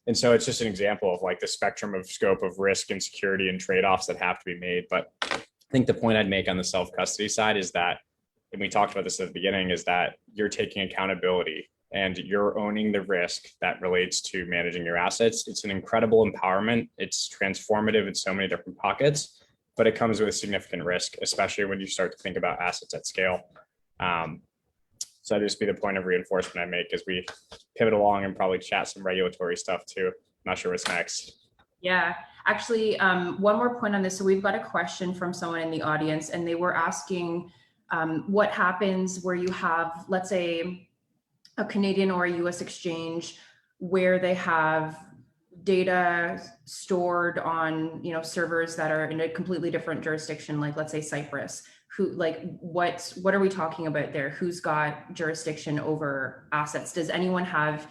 And so it's just an example of like the spectrum of scope of risk and security and trade-offs that have to be made. But I think the point I'd make on the self-custody side is that, and we talked about this at the beginning, is that you're taking accountability and you're owning the risk that relates to managing your assets. It's an incredible empowerment. It's transformative in so many different pockets, but it comes with significant risk, especially when you start to think about assets at scale. So that'd just be the point of reinforcement I make as we pivot along and probably chat some regulatory stuff too. I'm not sure what's next. Yeah, actually, one more point on this. So we've got a question from someone in the audience, and they were asking what happens where you have, let's say, a Canadian or a US exchange where they have data stored on, you know, servers that are in a completely different jurisdiction, like let's say Cyprus. What are we talking about there? Who's got jurisdiction over assets? Does anyone have?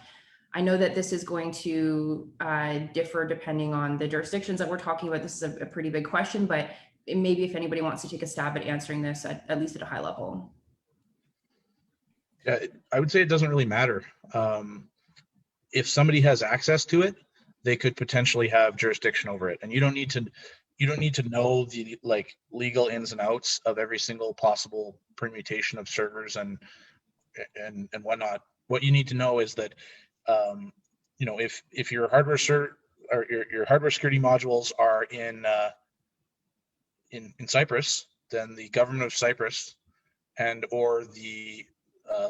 I know that this is going to differ depending on the jurisdictions that we're talking about. This is a pretty big question, but maybe if anybody wants to take a stab at answering this, at least at a high level. Yeah, I would say it doesn't really matter. If somebody has access to it, they could potentially have jurisdiction over it, and you don't need to know the like legal ins and outs of every single possible permutation of servers and whatnot. What you need to know is that you know, if your hardware or your hardware security modules are in Cyprus, then the government of Cyprus and or the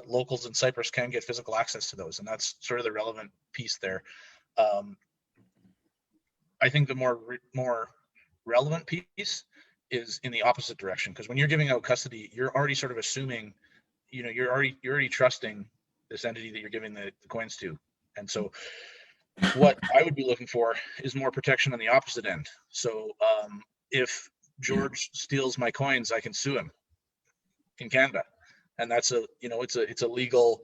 locals in Cyprus can get physical access to those, and that's sort of the relevant piece there. I think the more relevant piece is in the opposite direction, because when you're giving out custody, you're already sort of assuming, you know, you're already trusting this entity that you're giving the coins to, and so what I would be looking for is more protection on the opposite end. So if George steals my coins, I can sue him in Canada, and that's it's a legal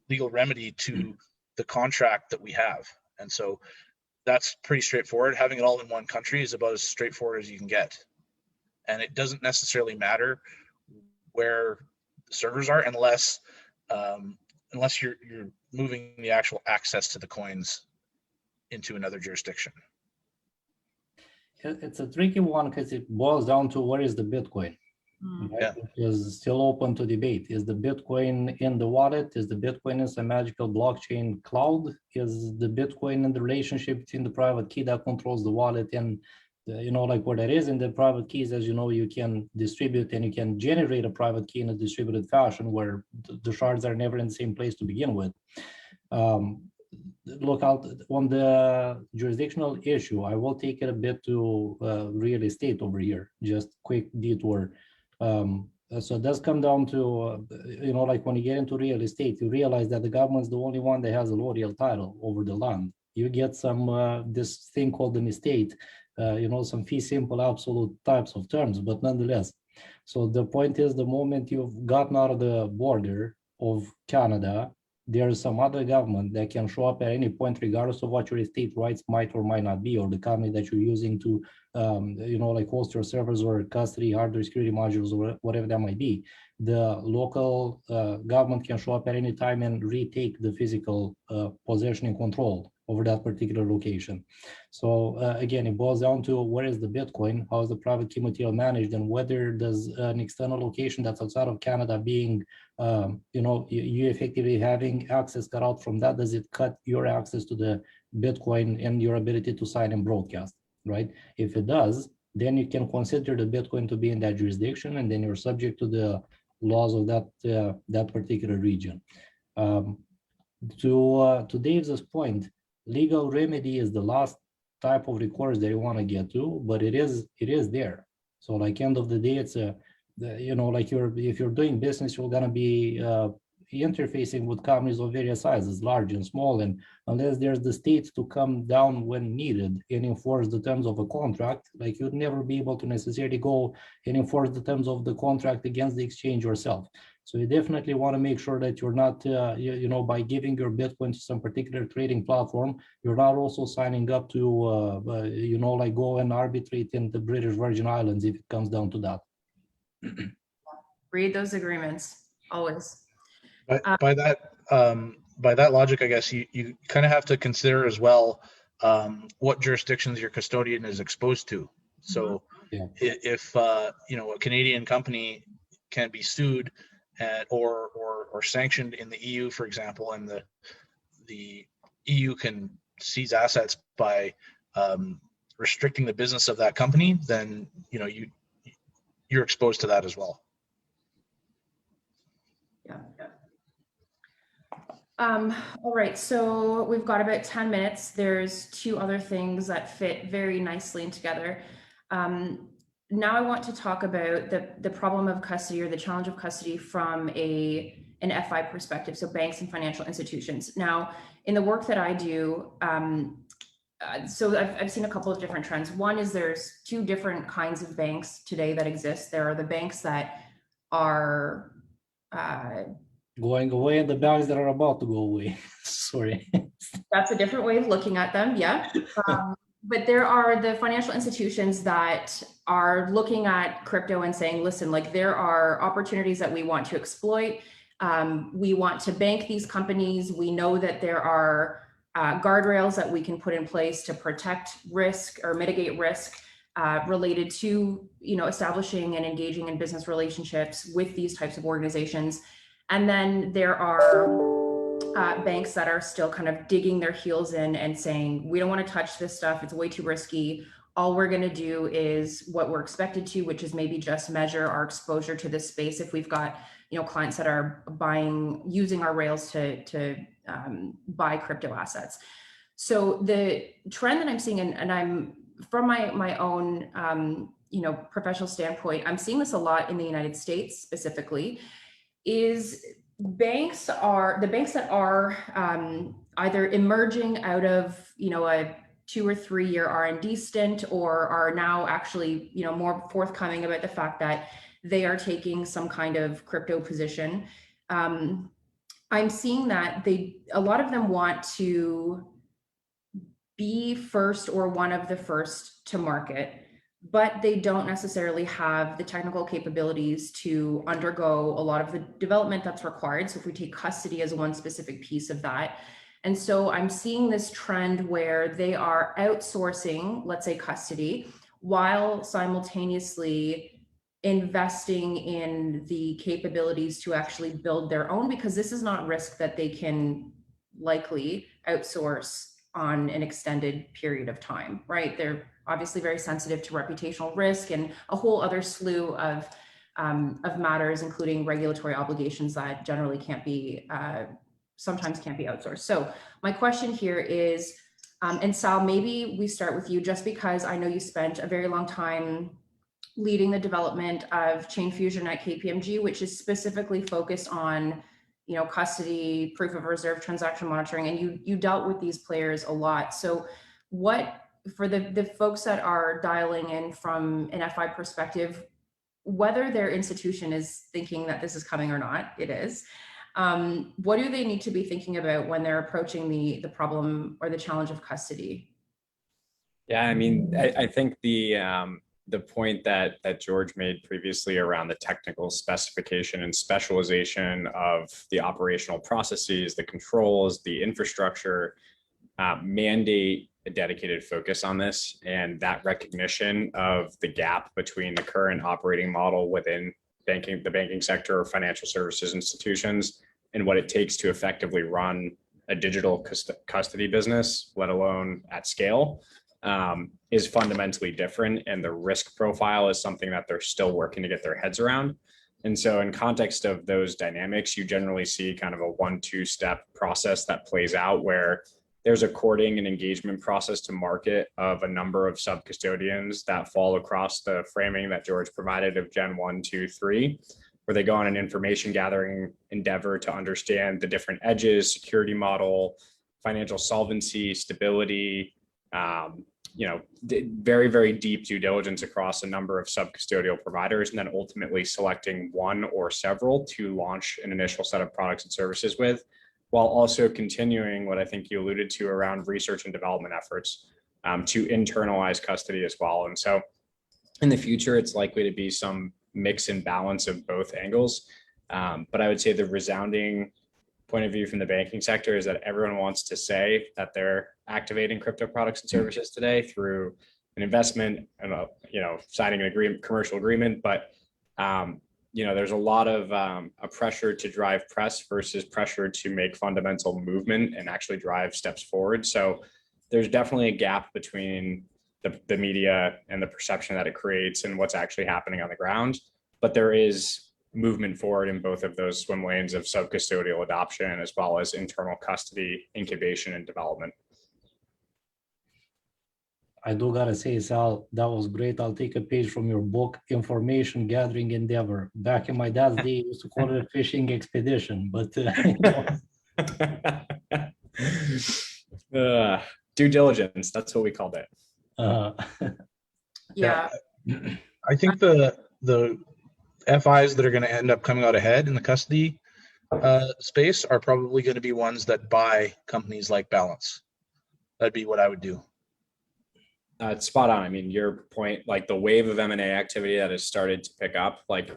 remedy to the contract that we have, and so that's pretty straightforward. Having it all in one country is about as straightforward as you can get, and it doesn't necessarily matter where the servers are unless you're moving the actual access to the coins into another jurisdiction. It's a tricky one because it boils down to where is the Bitcoin. Right? Yeah. It is still open to debate. Is the Bitcoin in the wallet? Is the Bitcoin in some magical blockchain cloud? Is the Bitcoin in the relationship between the private key that controls the wallet and like what it is in the private keys, as you know, you can distribute and you can generate a private key in a distributed fashion where the shards are never in the same place to begin with. Look out on the jurisdictional issue. I will take it a bit to real estate over here, just quick detour. So it does come down to, like when you get into real estate, you realize that the government's the only one that has a notarial title over the land. You get some, this thing called an estate, some fee simple absolute types of terms, but nonetheless. So the point is, the moment you've gotten out of the border of Canada, there's some other government that can show up at any point, regardless of what your estate rights might or might not be, or the company that you're using to, like host your servers or custody, hardware, security modules, or whatever that might be. The local government can show up at any time and retake the physical possession and control over that particular location. So again, it boils down to where is the Bitcoin, how is the private key material managed, and whether does an external location that's outside of Canada being, you effectively having access cut out from that, does it cut your access to the Bitcoin and your ability to sign and broadcast, right? If it does, then you can consider the Bitcoin to be in that jurisdiction, and then you're subject to the laws of that particular region. To Dave's point, legal remedy is the last type of recourse that you want to get to, but it is there. So like end of the day, it's like if you're doing business, you're gonna be interfacing with companies of various sizes, large and small, and unless there's the state to come down when needed and enforce the terms of a contract, like you'd never be able to necessarily go and enforce the terms of the contract against the exchange yourself. So you definitely want to make sure that you're not, by giving your Bitcoin to some particular trading platform, you're not also signing up to, like go and arbitrate in the British Virgin Islands if it comes down to that. Read those agreements, always. By that logic, I guess you kind of have to consider as well what jurisdictions your custodian is exposed to. So if a Canadian company can be sued or sanctioned in the EU, for example, and the EU can seize assets by restricting the business of that company, then you're exposed to that as well. Yeah. All right, so we've got about 10 minutes. There's two other things that fit very nicely in together. Now I want to talk about the problem of custody, or the challenge of custody, from an FI perspective, so banks and financial institutions. Now, in the work that I do, so I've seen a couple of different trends. One is there's two different kinds of banks today that exist. There are the banks that are going away, and the banks that are about to go away. Sorry. That's a different way of looking at them, yeah. But there are the financial institutions that are looking at crypto and saying, listen, like there are opportunities that we want to exploit. We want to bank these companies. We know that there are guardrails that we can put in place to protect risk or mitigate risk related to, establishing and engaging in business relationships with these types of organizations. And then there are banks that are still kind of digging their heels in and saying, we don't want to touch this stuff. It's way too risky. All we're going to do is what we're expected to, which is maybe just measure our exposure to this space. If we've got, clients that are using our rails to buy crypto assets. So the trend that I'm seeing, and I'm from my own, professional standpoint, I'm seeing this a lot in the United States specifically, is the banks that are either emerging out of a 2 or 3 year R&D stint, or are now actually more forthcoming about the fact that they are taking some kind of crypto position. I'm seeing that a lot of them want to be first or one of the first to market, but they don't necessarily have the technical capabilities to undergo a lot of the development that's required. So if we take custody as one specific piece of that. And so I'm seeing this trend where they are outsourcing, let's say, custody, while simultaneously investing in the capabilities to actually build their own, because this is not risk that they can likely outsource on an extended period of time, right? They're obviously very sensitive to reputational risk and a whole other slew of matters, including regulatory obligations that generally can't be, sometimes can't be outsourced. So my question here is, and Sal, maybe we start with you, just because I know you spent a very long time leading the development of Chain Fusion at KPMG, which is specifically focused on, you know, custody, proof of reserve, transaction monitoring, and you dealt with these players a lot. So what, for the folks that are dialing in from an FI perspective, whether their institution is thinking that this is coming or not, it is. What do they need to be thinking about when they're approaching the problem or the challenge of custody? Yeah, I mean, I think the point that George made previously around the technical specification and specialization of the operational processes, the controls, the infrastructure, mandate a dedicated focus on this, and that recognition of the gap between the current operating model within the banking sector or financial services institutions and what it takes to effectively run a digital custody business, let alone at scale, is fundamentally different. And the risk profile is something that they're still working to get their heads around. And so in context of those dynamics, you generally see kind of a 1-2 step process that plays out, where there's a courting and engagement process to market of a number of sub-custodians that fall across the framing that George provided of Gen 1, 2, 3, where they go on an information gathering endeavor to understand the different edges, security model, financial solvency, stability, very, very deep due diligence across a number of sub-custodial providers, and then ultimately selecting one or several to launch an initial set of products and services with, while also continuing what I think you alluded to around research and development efforts to internalize custody as well. And so in the future, it's likely to be some mix and balance of both angles. But I would say the resounding point of view from the banking sector is that everyone wants to say that they're activating crypto products and services today through an investment and signing an agreement, commercial agreement. But there's a lot of a pressure to drive press versus pressure to make fundamental movement and actually drive steps forward. So there's definitely a gap between the media and the perception that it creates and what's actually happening on the ground. But there is movement forward in both of those swim lanes of sub-custodial adoption as well as internal custody, incubation, and development. I do gotta say, Sal, that was great. I'll take a page from your book, Information Gathering Endeavor. Back in my dad's day, we used to call it a fishing expedition, but due diligence, that's what we called it. Yeah. I think the FIs that are going to end up coming out ahead in the custody space are probably going to be ones that buy companies like Balance. That'd be what I would do. It's spot on. I mean, your point, like the wave of M&A activity that has started to pick up, like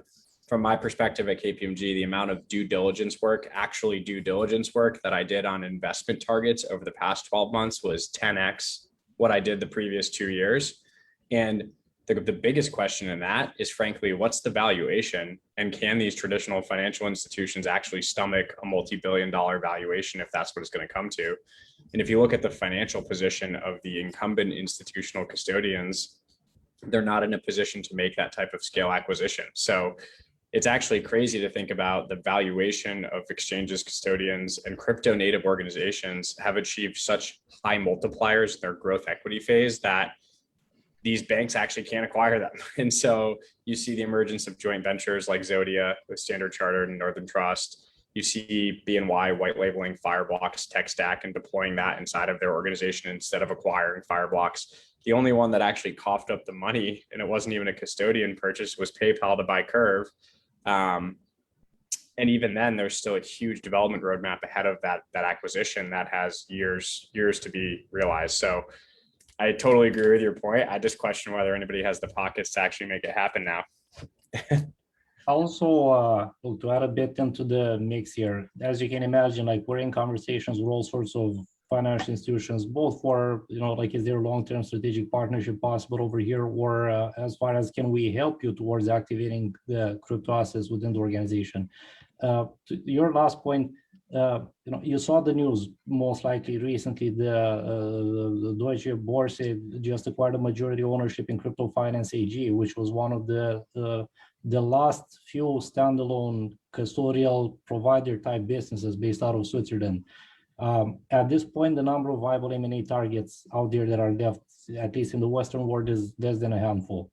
from my perspective at KPMG, the amount of due diligence work that I did on investment targets over the past 12 months was 10x what I did the previous 2 years. And the biggest question in that is, frankly, what's the valuation, and can these traditional financial institutions actually stomach a multi-billion-dollar valuation if that's what it's going to come to? And if you look at the financial position of the incumbent institutional custodians, they're not in a position to make that type of scale acquisition. So it's actually crazy to think about the valuation of exchanges, custodians, and crypto native organizations have achieved such high multipliers in their growth equity phase that these banks actually can't acquire them. And so you see the emergence of joint ventures like Zodia with Standard Chartered and Northern Trust. You see BNY white labeling Fireblocks tech stack and deploying that inside of their organization instead of acquiring Fireblocks. The only one that actually coughed up the money, and it wasn't even a custodian purchase, was PayPal to buy Curve. And even then, there's still a huge development roadmap ahead of that acquisition that has years to be realized. So I totally agree with your point. I just question whether anybody has the pockets to actually make it happen now. Also, to add a bit into the mix here, as you can imagine, like we're in conversations with all sorts of financial institutions, both for, like, is there a long-term strategic partnership possible over here, or as far as can we help you towards activating the crypto assets within the organization? To your last point, You saw the news most likely recently. The Deutsche Börse just acquired a majority ownership in Crypto Finance AG, which was one of the last few standalone custodial provider type businesses based out of Switzerland. At this point, the number of viable M&A targets out there that are left, at least in the Western world, is less than a handful.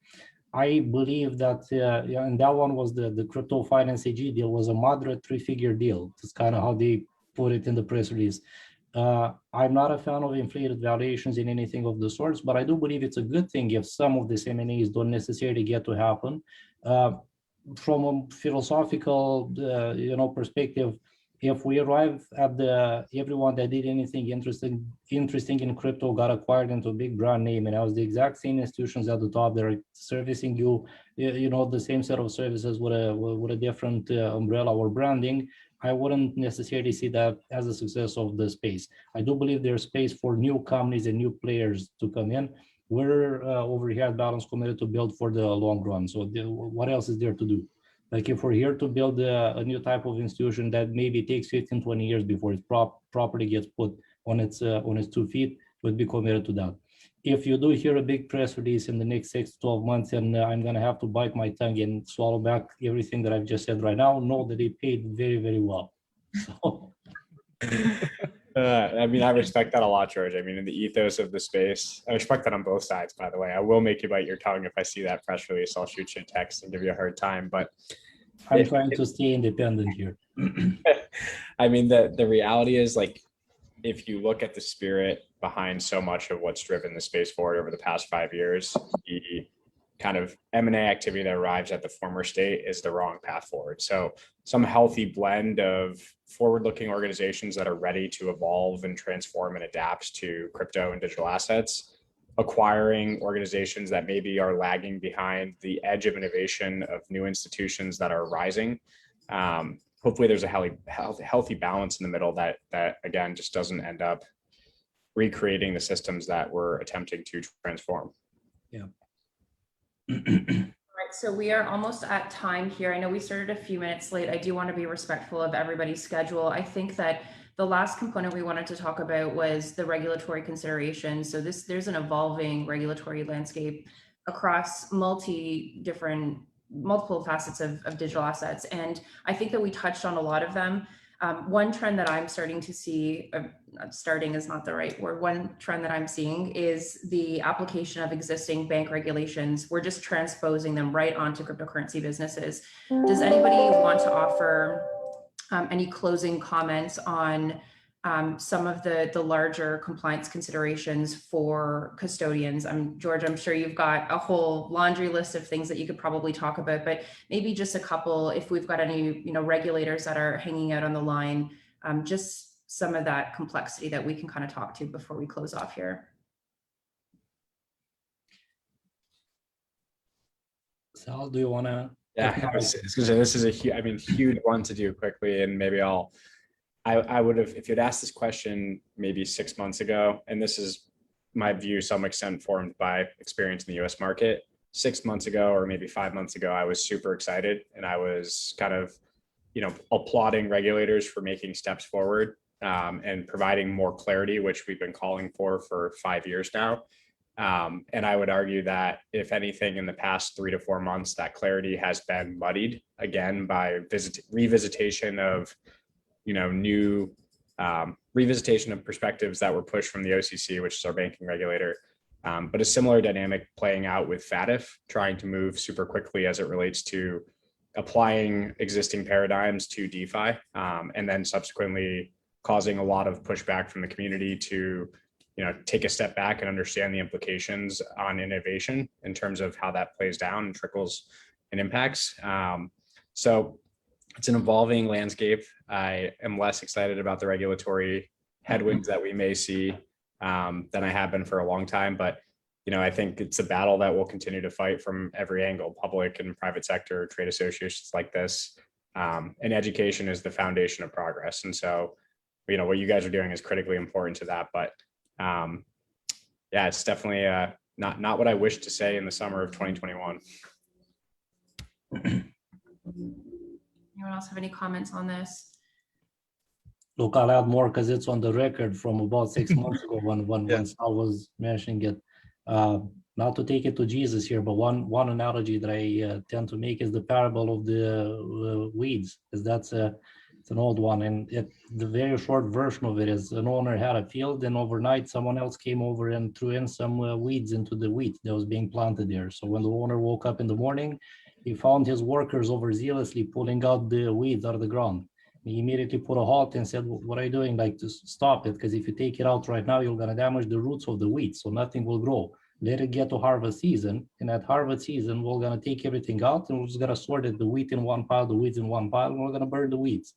I believe that, and that one was the Crypto Finance AG deal, was a moderate 3-figure deal. That's kind of how they put it in the press release. I'm not a fan of inflated valuations in anything of the sorts, but I do believe it's a good thing if some of these M&As don't necessarily get to happen. From a philosophical, perspective, if we arrive at everyone that did anything interesting in crypto got acquired into a big brand name, and it was the exact same institutions at the top that are servicing you, the same set of services with a different umbrella or branding, I wouldn't necessarily see that as a success of the space. I do believe there's space for new companies and new players to come in. We're over here at Balance committed to build for the long run. So what else is there to do? Like if we're here to build a new type of institution that maybe takes 15, 20 years before it properly gets put on its 2 feet, we'd be committed to that. If you do hear a big press release in the next 6 to 12 months, and I'm going to have to bite my tongue and swallow back everything that I've just said right now, know that they paid very, very well. So. I mean, I respect that a lot, George. I mean, in the ethos of the space, I respect that on both sides, by the way. I will make you bite your tongue if I see that press release. I'll shoot you a text and give you a hard time. But I'm trying to stay independent here. I mean, the reality is, like, if you look at the spirit behind so much of what's driven the space forward over the past 5 years, the kind of M&A activity that arrives at the former state is the wrong path forward. So some healthy blend of forward-looking organizations that are ready to evolve and transform and adapt to crypto and digital assets, acquiring organizations that maybe are lagging behind the edge of innovation of new institutions that are rising. Hopefully there's a healthy balance in the middle that again, just doesn't end up recreating the systems that we're attempting to transform. Yeah. All right, so we are almost at time here. I know we started a few minutes late. I do want to be respectful of everybody's schedule. I think that the last component we wanted to talk about was the regulatory considerations. So there's an evolving regulatory landscape across multiple facets of digital assets. And I think that we touched on a lot of them. One trend that I'm starting to see, starting is not the right word, one trend that I'm seeing is the application of existing bank regulations. We're just transposing them right onto cryptocurrency businesses. Does anybody want to offer any closing comments on some of the larger compliance considerations for custodians? George, I'm sure you've got a whole laundry list of things that you could probably talk about, but maybe just a couple, if we've got any regulators that are hanging out on the line, just some of that complexity that we can kind of talk to before we close off here. Sal, do you want to? Yeah, I was gonna say, this is a huge one to do quickly, and maybe I would have, if you'd asked this question maybe 6 months ago, and this is my view, some extent formed by experience in the US market, 6 months ago, or maybe 5 months ago, I was super excited and I was kind of, applauding regulators for making steps forward and providing more clarity, which we've been calling for 5 years now. And I would argue that if anything in the past 3 to 4 months, that clarity has been muddied again by revisitation of new revisitation of perspectives that were pushed from the OCC, which is our banking regulator. But a similar dynamic playing out with FATF, trying to move super quickly as it relates to applying existing paradigms to DeFi, and then subsequently causing a lot of pushback from the community to take a step back and understand the implications on innovation in terms of how that plays down and trickles and impacts. So it's an evolving landscape. I am less excited about the regulatory headwinds that we may see than I have been for a long time. But, I think it's a battle that we'll continue to fight from every angle, public and private sector, trade associations like this. And education is the foundation of progress. And so, what you guys are doing is critically important to that. But yeah, it's definitely not what I wish to say in the summer of 2021. Anyone else have any comments on this? Look, I'll add more because it's on the record from about 6 months ago when Yeah. Sal was mentioning it. Not to take it to Jesus here, but one analogy that I tend to make is the parable of the weeds, because it's an old one, and the very short version of it is an owner had a field, and overnight someone else came over and threw in some weeds into the wheat that was being planted there. So when the owner woke up in the morning, he found his workers overzealously pulling out the weeds out of the ground. He immediately put a halt and said, what are you doing? Like, to stop it, because if you take it out right now, you're going to damage the roots of the wheat, so nothing will grow. Let it get to harvest season, and at harvest season, we're going to take everything out, and we're just going to sort it, the wheat in one pile, the weeds in one pile, and we're going to burn the weeds.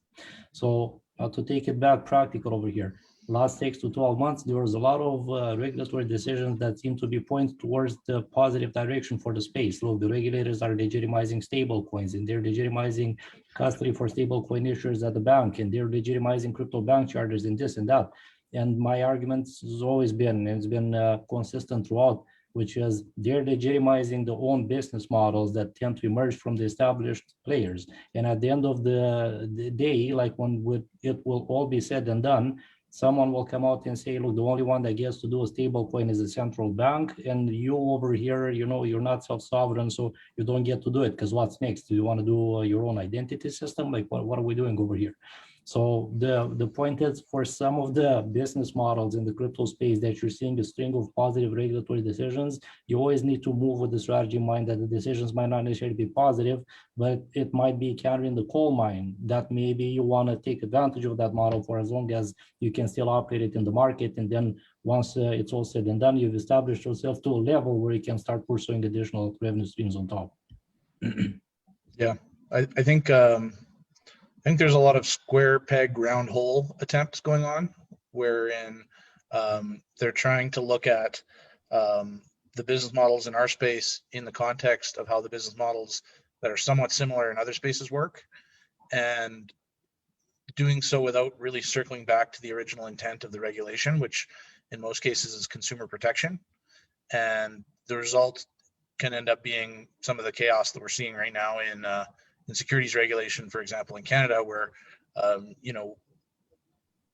So to take it back practical over here, last 6 to 12 months, there was a lot of regulatory decisions that seem to be pointed towards the positive direction for the space. Look, the regulators are legitimizing stable coins, and they're legitimizing custody for stable coin issuers at the bank, and they're legitimizing crypto bank charters and this and that. And my argument has always been, and it's been consistent throughout, which is they're legitimizing their own business models that tend to emerge from the established players. And at the end of the day, like when it will all be said and done, someone will come out and say, look, the only one that gets to do a stable coin is the central bank, and you over here, you know, you're not self-sovereign, so you don't get to do it, because what's next? Do you want to do your own identity system? Like, what are we doing over here? So the point is, for some of the business models in the crypto space that you're seeing a string of positive regulatory decisions, you always need to move with the strategy in mind that the decisions might not necessarily be positive, but it might be carrying the coal mine that maybe you want to take advantage of that model for as long as you can still operate it in the market. And then once it's all said and done, you've established yourself to a level where you can start pursuing additional revenue streams on top. Yeah, I think there's a lot of square peg round hole attempts going on, wherein they're trying to look at the business models in our space in the context of how the business models that are somewhat similar in other spaces work, and doing so without really circling back to the original intent of the regulation, which in most cases is consumer protection. And the result can end up being some of the chaos that we're seeing right now in securities regulation, for example, in Canada, where you know,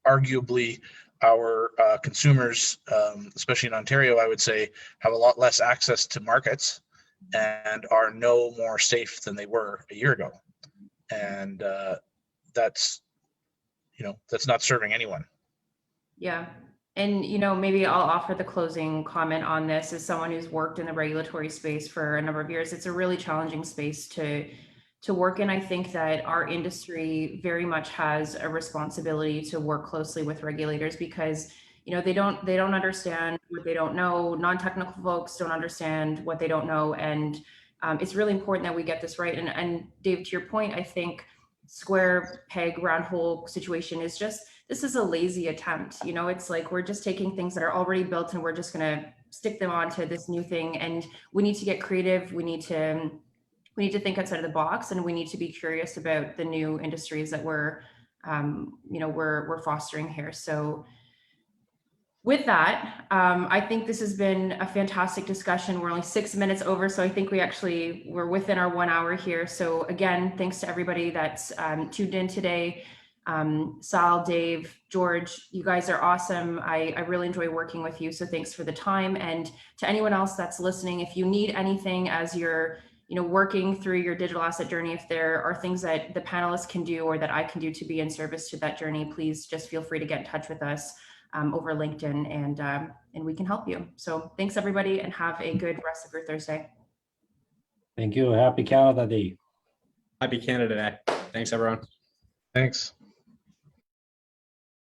arguably our consumers, especially in Ontario, I would say, have a lot less access to markets and are no more safe than they were a year ago. And that's not serving anyone. Yeah. And, you know, maybe I'll offer the closing comment on this as someone who's worked in the regulatory space for a number of years. It's a really challenging space to work in. I think that our industry very much has a responsibility to work closely with regulators, because, you know, they don't understand what they don't know. Non-technical folks don't understand what they don't know. And it's really important that we get this right. And Dave, to your point, I think square peg round hole situation is just, this is a lazy attempt. You know, it's like we're just taking things that are already built and we're just going to stick them onto this new thing. And we need to get creative. We need to think outside of the box, and we need to be curious about the new industries that we're fostering here. So with that, I think this has been a fantastic discussion. We're only 6 minutes over, so I think we're within our 1 hour here. So again, thanks to everybody that's tuned in today. Sal, Dave, George, you guys are awesome. I really enjoy working with you. So thanks for the time. And to anyone else that's listening, if you need anything as you're working through your digital asset journey, if there are things that the panelists can do or that I can do to be in service to that journey, please just feel free to get in touch with us over LinkedIn, and we can help you. So thanks everybody, and have a good rest of your Thursday. Thank you. Happy Canada Day. Happy Canada Day. Thanks, everyone. Thanks.